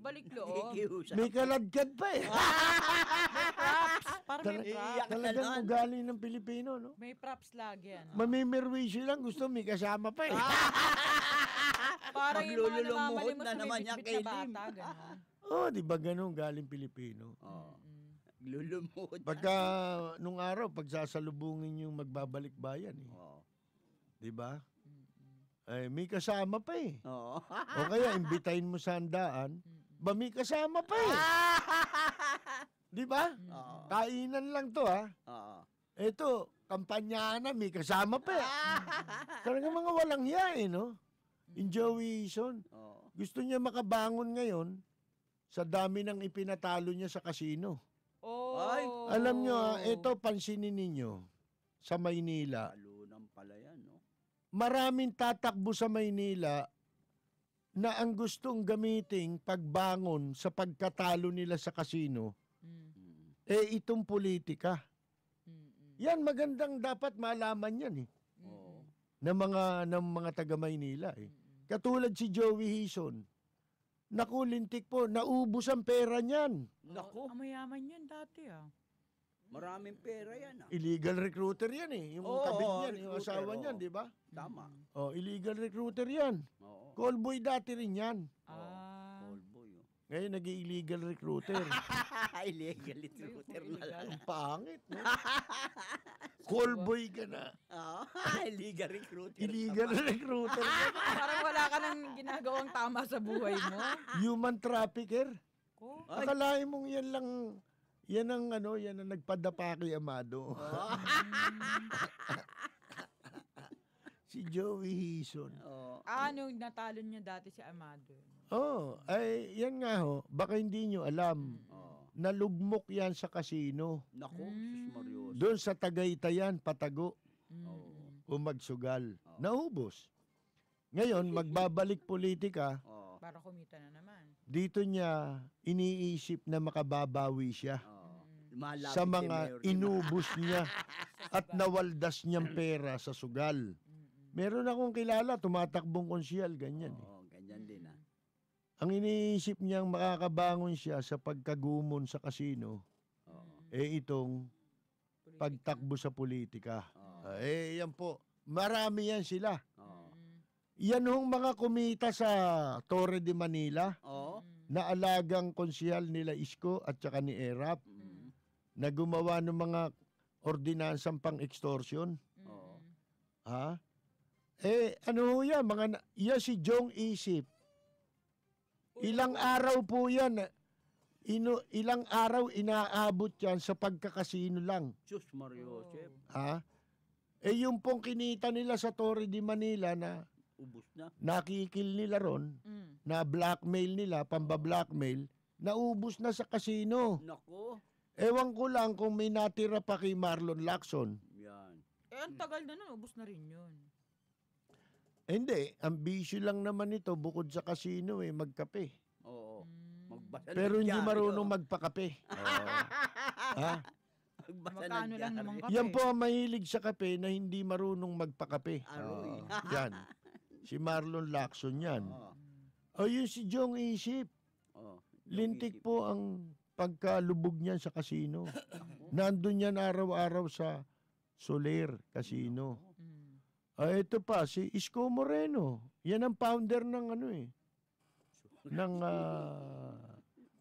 Balik loob. May kaladkad pa eh. May props. Para may props. Talagang ugali ng Pilipino, no? May props lagi ano? Mamimirwisyo lang, gusto may kasama pa eh. Parang yung mga Maglululumuhod namamali mo na sa naman may niya bitbit kay na Lim. bata, gano'n. Di ba ganun galing Pilipino? Lulumuhod. Pagka nung araw, pagsasalubungin yung magbabalik bayan eh. Di ba? May kasama pa eh. O kaya, imbitahin mo sa handaan, may kasama pa eh. Di ba? Kainan lang to ha. Ito, kampanya na, may kasama pa eh. Talagang mga walang hiya eh, no? Yung Joey Eason. Gusto niya makabangon ngayon sa dami ng ipinatalo niya sa kasino. Ay. Alam nyo ito pansinin ninyo sa Maynila. Talunan pala yan, no? Maraming tatakbo sa Maynila na ang gustong gamiting pagbangon sa pagkatalo nila sa kasino, itong politika. Yan, magandang dapat malaman yan eh. Ng mga taga Maynila eh. Katulad si Joey Eason. Naku, lintik po, naubos ang pera niyan. Naku. Mayaman yun dati ah. Maraming pera yan. Illegal recruiter yan eh. Yung kabit niyan, yung asawa niyan, di ba? Tama. Illegal recruiter yan. Callboy dati rin yan. Callboy. Ngayon, nag-illegal recruiter. Illegal recruiter na lang. Ang pangit, no? Callboy ka na. Illegal recruiter. Illegal recruiter. Parang wala ka nang ginagawang tama sa buhay mo. Human trafficker. Ko? Akalain mong yan ang nagpadapa kay Amado. Si Joey Eason. Ano natalo niya dati si Amado? Yan nga ho. Baka hindi nyo alam. Nalugmok yan sa kasino. Naku, sus Marios. Doon sa Tagaytayan, patago. Umagsugal. Naubos. Ngayon, magbabalik politika. Para kumita na naman. Dito niya iniisip na makababawi siya Lumalapit sa si mga Mayor, di ba? inubos niya at nawaldas niyang pera sa sugal. Meron akong kilala, tumatakbong konsyal, ganyan. Oo, ganyan din ah. Ang iniisip niyang makakabangon siya sa pagkagumon sa kasino, itong pagtakbo sa politika. Yan po. Marami yan sila. Yan hong mga kumita sa Torre de Manila na alagang konsyal nila Isko at saka ni Erap na gumawa ng mga ordinansang pang-extortion. Ha? Ano ho yan? Yan si Jong Isip. Ilang araw po yan. Ilang araw inaabot yan sa pagkakasino lang. Sus Mario Joseph. Ha? Yung pong kinita nila sa Torre de Manila na Ubus na. nakikil nila ron, na blackmail nila, pamba-blackmail, naubos na sa kasino. Nako. Ewan ko lang kung may natira pa kay Marlon Lacson. Yan. Ang tagal na nun, ubos na rin yun. Hindi, ang bisyo lang naman ito bukod sa kasino magkape. Oo. Magbasa Pero ng hindi dyaryo. marunong magpakape. Ha? Magbasa ng Magkano lang dyaryo. naman kape? Yan po ang mahilig sa kape na hindi marunong magpakape. Aroy. Yan. Si Marlon Lacson yan. Yun si Jong Isip. Lintik po ang pagkalubog niyan sa kasino. Nandun yan araw-araw sa Soler Casino. Ito pa, si Isko Moreno. Yan ang founder ng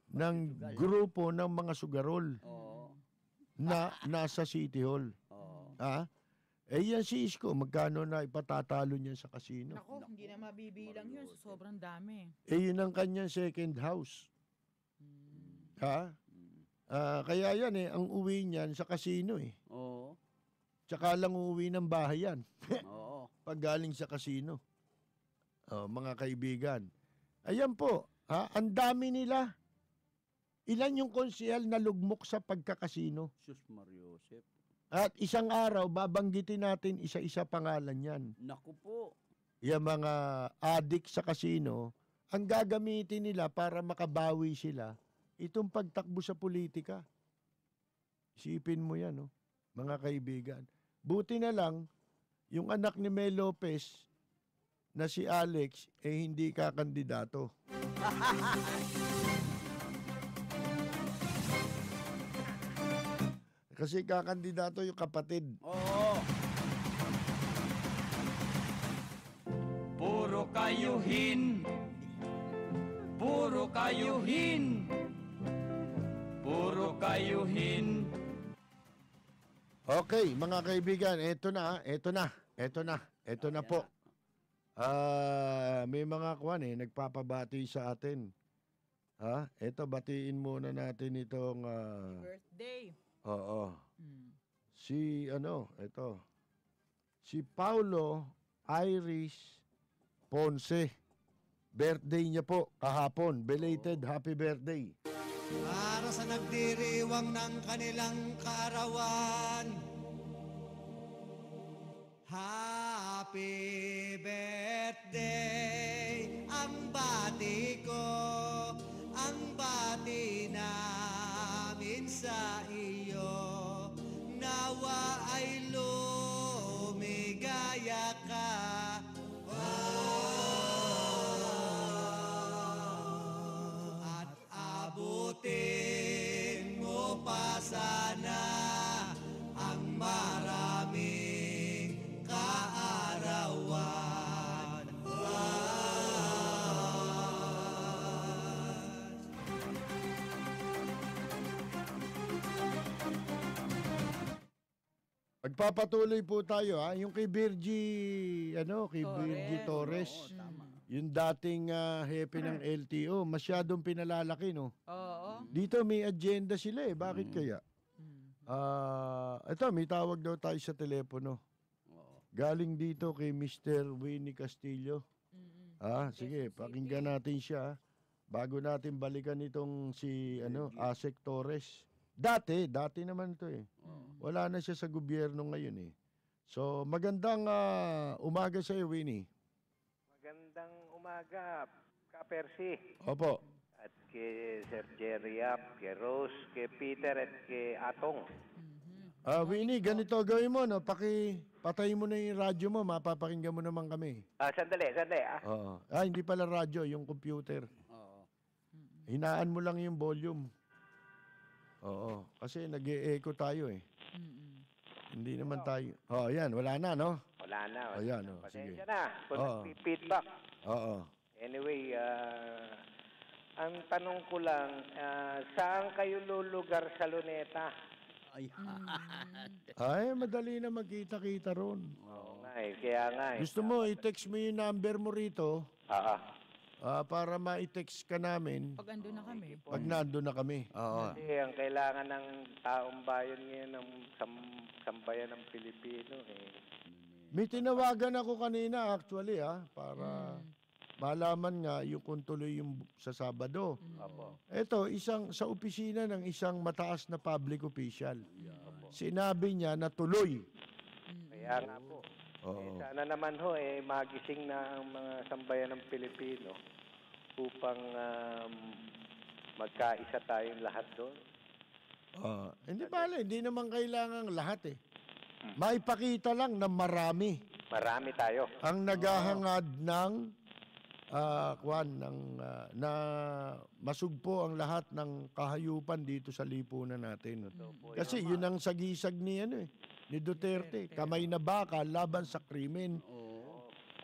ng grupo ng mga sugarol na nasa City Hall. Ha? Yan si Isko, magkano na ipatatalo niya sa kasino? Nako, hindi na mabibilang yun. Sobrang dami. Yun ang kanyang second house. Ha? Kaya yan ang uwi niyan sa kasino Oo. Tsaka lang uuwi ng bahay yan. Oo. Pag galing sa kasino. Mga kaibigan. Ayan po, ang dami nila. Ilan yung konsehal na lugmok sa pagkakasino? Sus Mario Joseph. At isang araw, babanggitin natin isa-isa pangalan yan. Naku po. Yung mga adik sa kasino, ang gagamitin nila para makabawi sila, itong pagtakbo sa politika. Isipin mo yan, mga kaibigan. Buti na lang, yung anak ni Mel Lopez na si Alex, hindi kakandidato. Kasi kakandidato yung kapatid. Oo. Puro kayuhin. Puro kayuhin. Puro kayuhin. Okay, mga kaibigan, eto na po. May mga nagpapabati sa atin. Eto, batiin muna natin itong Birthday. oo. Si Paulo Iris Ponce. Birthday niya po kahapon. Belated happy birthday. Para sa nagdiriwang ng kanilang kaarawan, happy birthday ang bati ko, ang bati namin sa iyo. Nawa ay lumigaya ka. At abutin mo pa sana ang maraming kaarawan. Magpapatuloy po tayo yung kay Virgie Torres. Yung dating hepe ng LTO, masyadong pinalalaki, no? Oo. Dito may agenda sila Bakit kaya? Ito, may tawag daw tayo sa telepono. Galing dito kay Mr. Winnie Castillo. Sige, pakinggan natin siya. Bago natin balikan itong si Asek Torres. Dati naman ito Wala na siya sa gobyerno ngayon So, magandang umaga sa iyo, Winnie. Magandang umaga, Kap Percy. Opo. At kay Sir Jerry Yap, kay Rose, kay Peter, at kay Atong. Winnie, ganito gawin mo, no? Patayin mo na yung radyo mo, mapapakinggan mo naman kami. Sandali. Oo. Hindi pala radyo, yung computer. Oo. Hinaan mo lang yung volume. Oo. Kasi nag-e-echo tayo eh. Hindi naman tayo. Yan. Wala na, no? Wala na. Yan, sige. Pasensya na. Kung feedback. Oo. Anyway, ang tanong ko lang, saan kayo lulugar sa Luneta? Ay, madali na magkita-kita ron. Oo nga eh, kaya nga eh. Gusto mo, i-text mo yung number mo rito para ma-text ka namin Pag ando na kami. pag nando na kami. Oo. Kasi ang kailangan ng taong bayan ngayon ng sambayan ng Pilipino eh. May tinawagan ako kanina actually para malaman nga yung kung tuloy yung sa Sabado. Opo. Ito, sa opisina ng isang mataas na public official. Sinabi niya na tuloy. Kaya nga po. Oo. Sana naman ho magising na ang mga sambayan ng Pilipino upang magkaisa tayong lahat doon. Hindi bale, hindi naman kailangan lahat eh. Maipakita lang na marami. Marami tayo. Ang naghahangad ng na masugpo ang lahat ng kahayupan dito sa lipunan natin. Kasi yun ang sagisag ni ni Duterte, kamay na baka laban sa krimen.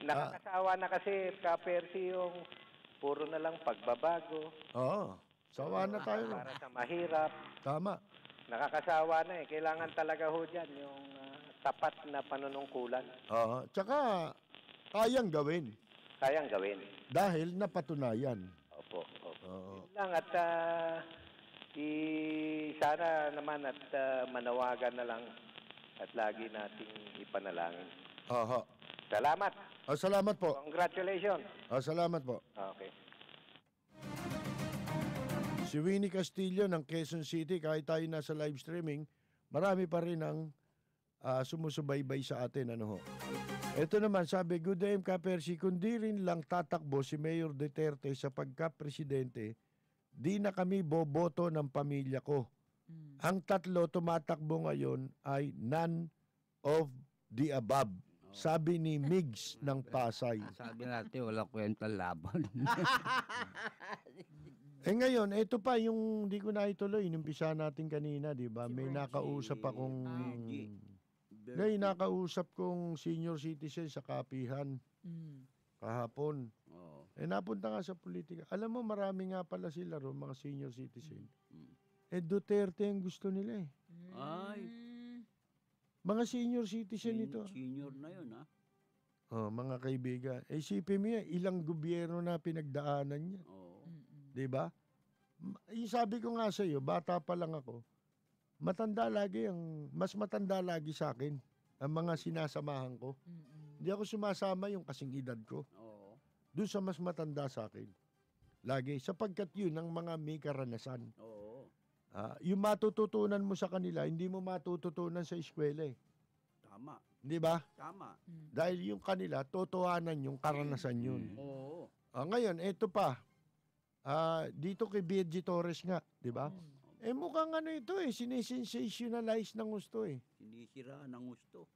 Nakakasawa na kasi, Ka-Percy, yung puro na lang pagbabago. Oo. Sawa na tayo. Para sa mahirap. Tama. Nakakasawa na eh. Kailangan talaga ho dyan yung tapat na panunungkulan. Oo. Tsaka, kayang gawin. Kayang gawin. Dahil napatunayan. Opo. Oo. Yun lang at sana naman at manawagan na lang at lagi nating ipanalangin. Aha. Salamat. Salamat po. Congratulations. Salamat po. Okay. Si Winnie Castillo ng Quezon City, kahit tayo nasa live streaming, marami pa rin ang sumusubaybay sa atin. Ito naman, sabi, good day, Ka-Percy, kung di rin lang tatakbo si Mayor Duterte sa pagka-presidente, di na kami boboto ng pamilya ko. Ang tatlo tumatakbo ngayon ay none of the above. Sabi ni Migs ng Pasay. Sabi natin, wala kwenta laban. Ngayon, ito pa yung di ko na ituloy, inumpisa natin kanina, di ba? May nakausap akong... May nakausap kong senior citizen sa kapihan kahapon. Napunta nga sa politika. Alam mo, marami nga pala sila mga senior citizen. Duterte ang gusto nila eh. Ay. Mga senior citizen ito. Senior na yun, ha? Mga kaibigan. Isipin mo yan, ilang gobyerno na pinagdaanan niya. Diba? Yung sabi ko nga sa iyo, bata pa lang ako, mas matanda lagi sa akin ang mga sinasamahan ko. Hindi ako sumasama yung kasing edad ko. Doon sa mas matanda sa akin. Lagi. Sapagkat yun ang mga may karanasan. Yung matututunan mo sa kanila, hindi mo matututunan sa eskwela eh. Tama. Di ba? Tama. Dahil yung kanila, totohanan yung karanasan yun. Ngayon, eto pa. Dito kay Virgie Torres nga, di ba? Mukhang ito sinisensationalize ng gusto eh. Sinisira ng gusto.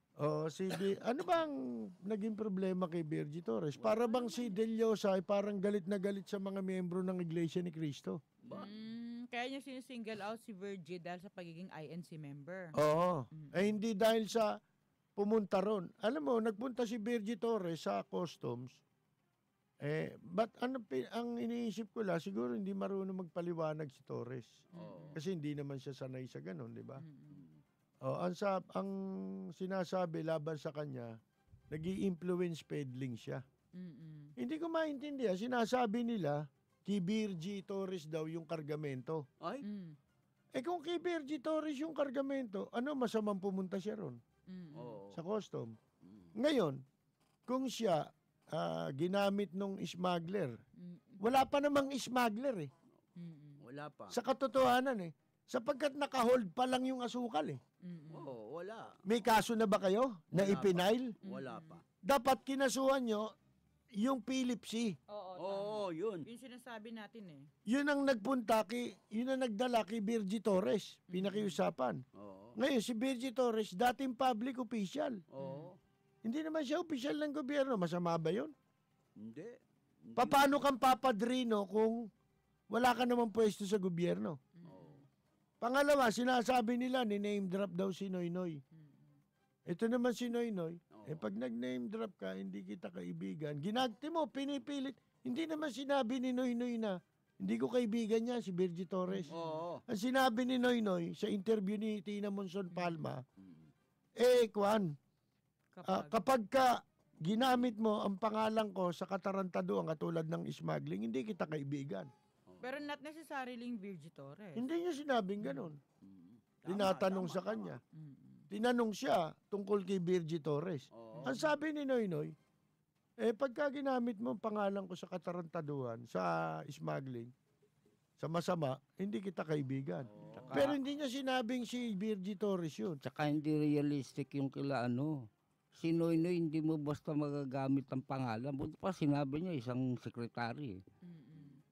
Ano bang naging problema kay Virgie Torres? Para bang si Deliosa ay parang galit na galit sa mga miyembro ng Iglesia ni Cristo. Kaya niya sinisingle out si Virgie dahil sa pagiging INC member. Oo. Hindi dahil sa pumunta ron. Alam mo, nagpunta si Virgie Torres sa customs. But ang iniisip ko lang, siguro hindi marunong magpaliwanag si Torres. Kasi hindi naman siya sanay sa ganun, di ba? Ang sinasabi laban sa kanya, nag-i-influence peddling siya. Hindi ko maintindihan. Sinasabi nila, kay Virgie Torres daw yung kargamento. Ay? Kung kay Virgie Torres yung kargamento, ano masamang pumunta siya ron? Sa custom. Ngayon, kung siya ginamit nung smuggler, wala pa namang smuggler eh. Wala pa. Sa katotohanan eh. Sapagkat naka-hold pa lang yung asukal eh. Wala. May kaso na ba kayo na ipinail? Wala pa. Dapat kinasuhan nyo yung Philip C. Oo, Oo, yun. Yung sinasabi natin eh. Yun ang nagdala kay Virgie Torres, pinakiusapan. Oo. Ngayon, si Virgie Torres, dating public official. Oo. Hindi naman siya official ng gobyerno. Masama ba yun? Hindi. Paano kang papadrino kung wala ka naman pwesto sa gobyerno? Oo. Pangalawa, sinasabi nila, ni-name drop daw si Noynoy. Ito naman si Noynoy. Pag nag-name drop ka, hindi kita kaibigan. Ginagti mo, pinipilit. Hindi naman sinabi ni Noynoy na, hindi ko kaibigan niya, si Virgie Torres. Oo. Ang sinabi ni Noynoy sa interview ni Tina Monson Palma, kapag ka ginamit mo ang pangalan ko sa katarantaduan katulad ng smuggling, hindi kita kaibigan. Pero not necessarily Virgie Torres. Hindi niya sinabing ganun. Tinatanong sa kanya. Tinanong siya tungkol kay Virgie Torres. Ang sabi ni Noynoy, pagka ginamit mo ang pangalan ko sa katarantaduhan, sa smuggling, sa masama, hindi kita kaibigan. Pero hindi niya sinabing si Virgie Torres yun. Tsaka hindi realistic yung kila Si Noynoy, hindi mo basta magagamit ang pangalan. Buti pa sinabi niya, isang sekretary.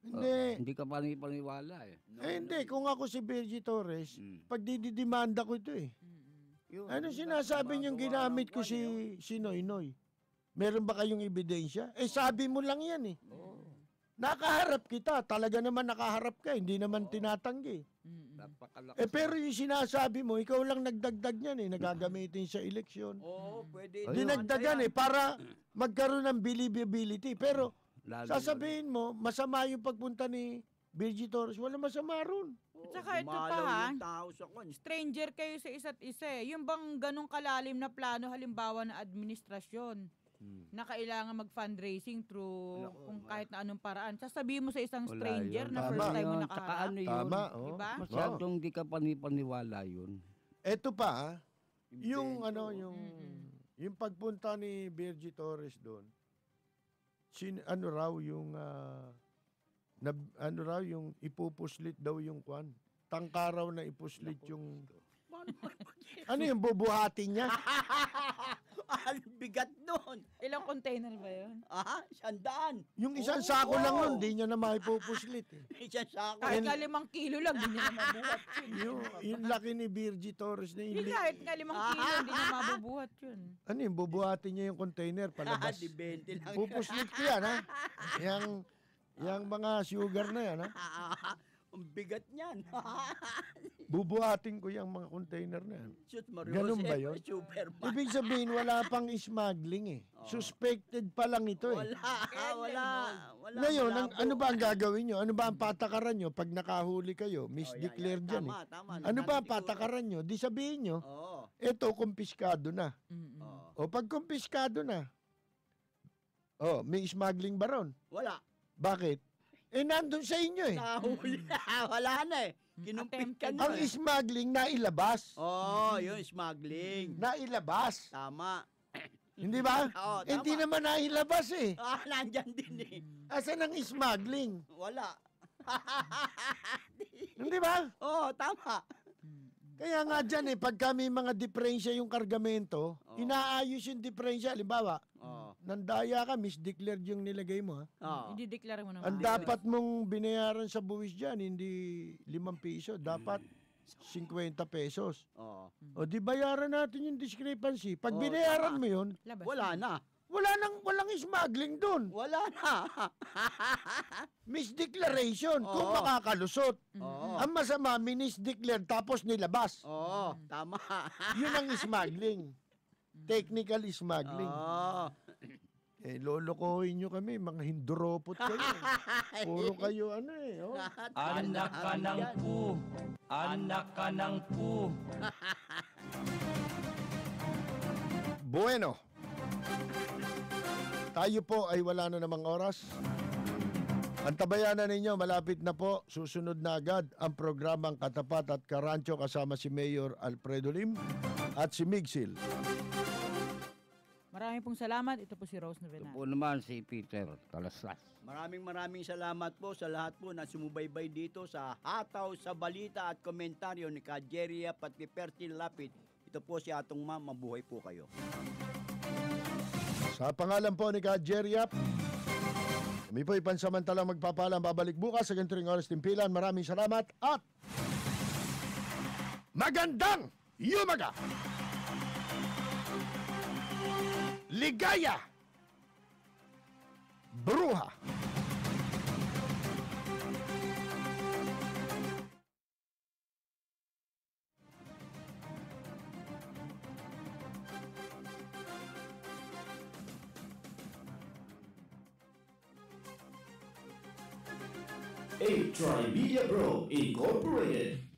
Hindi ka panipaniwala eh. Hindi, kung ako si Virgie Torres, pag dididimanda ko ito eh. Ano sinasabi niyong ginamit ko si Noynoy? Meron ba kayong ebidensya? Sabi mo lang yan eh. Nakaharap kita. Talaga naman nakaharap ka. Hindi naman tinatanggi. Pero yung sinasabi mo, ikaw lang nagdagdag niyan eh. Nagagamitin sa eleksyon. Oo, pwede. Dinagdagan eh para magkaroon ng believability. Pero sasabihin mo, masama yung pagpunta ni Virgie Torres. Wala masama ron. At saka ito pa ha, stranger kayo sa isa't isa eh. Yung bang ganong kalalim na plano halimbawa na administrasyon na kailangan mag-fundraising through kung kahit na anong paraan. Sasabihin mo sa isang stranger na first time mo nakaharap. Tama, diba? Masyadong di ka panipaniwala yun. Eto pa, yung yung pagpunta ni Virgie Torres doon, yung ipupuslit daw yung kwan. Tangka raw na ipuslit yung... Ano yung bubuhatin niya? Ang bigat nun. Ilang container ba yun? Sandaan. Yung isang sako lang nun, di niya na maipupuslit eh. Isang sako. Kahit nga 5 kilo lang, di niya na mabuhat yun. yung laki ni Virgie Torres na Hindi kahit nga 5 kilo, di niya mabubuhat yun. Ano yung bubuhatin niya yung container palabas? Di 20 lang. Pupuslit ko yan ha. Yung mga sugar na yan ha. Ang bigat niyan. Bubuhatin ko yung mga container na yan. Ganun ba yun? Superman. Ibig sabihin, wala pang smuggling eh. Suspected pa lang ito eh. Wala. Ngayon, ano ba ang gagawin nyo? Ano ba ang patakaran nyo pag nakahuli kayo? Misdeclare dyan eh. Ano ba ang patakaran nyo? Di sabihin nyo, eto, kumpiskado na. O pag kumpiskado na, may smuggling ba ron? Wala. Bakit? Nandun sa inyo eh. Nahuli na. Wala na eh. Kinumpit ka na. Ang smuggling nailabas. Yung smuggling. Nailabas. Tama. Hindi ba? Oo, tama. Hindi naman nailabas eh. Nandyan din eh. Asan ang smuggling? Wala. Hindi ba? Oo, tama. Kaya nga dyan pag kami mga diferensya yung kargamento, inaayos yung diferensya. Halimbawa, nandaya ka, misdeclared yung nilagay mo. Hindi declare mo naman. Ang dapat mong binayaran sa buwis dyan, hindi 5 piso, dapat 50 pesos. O di bayaran natin yung discrepancy. Pag binayaran mo yun, wala na. Walang smuggling dun. Wala na. Misdeclaration kung makakalusot. Ang masama, minisdeclare tapos nilabas. Tama. Yun ang smuggling. Technical smuggling. Lolokohin nyo kami, mga hinduropot kayo. Puro kayo Anak ka ng pu. Anak ka ng pu. Bueno. Tayo po ay wala na namang oras. Ang tabayanan ninyo, malapit na po. Susunod na agad ang programang Katapat at Karancho kasama si Mayor Alfredo Lim at si Migsil. Maraming pong salamat. Ito po si Rose Novenan. Ito po naman si Peter Talaslas. Maraming salamat po sa lahat po na sumubaybay dito sa Hataw sa Balita at Komentaryo ni Ka Jerry at ni Percy Lapid. Ito po si Atong Ma'am. Mabuhay po kayo. Sa pangalan po ni Ka Jerry, Kami po ipansamantalang magpapaalam, babalik bukas sa ganitong oras timpilan. Maraming salamat at magandang umaga! Ligaya! Bruha! A Trimedia Pro Incorporated.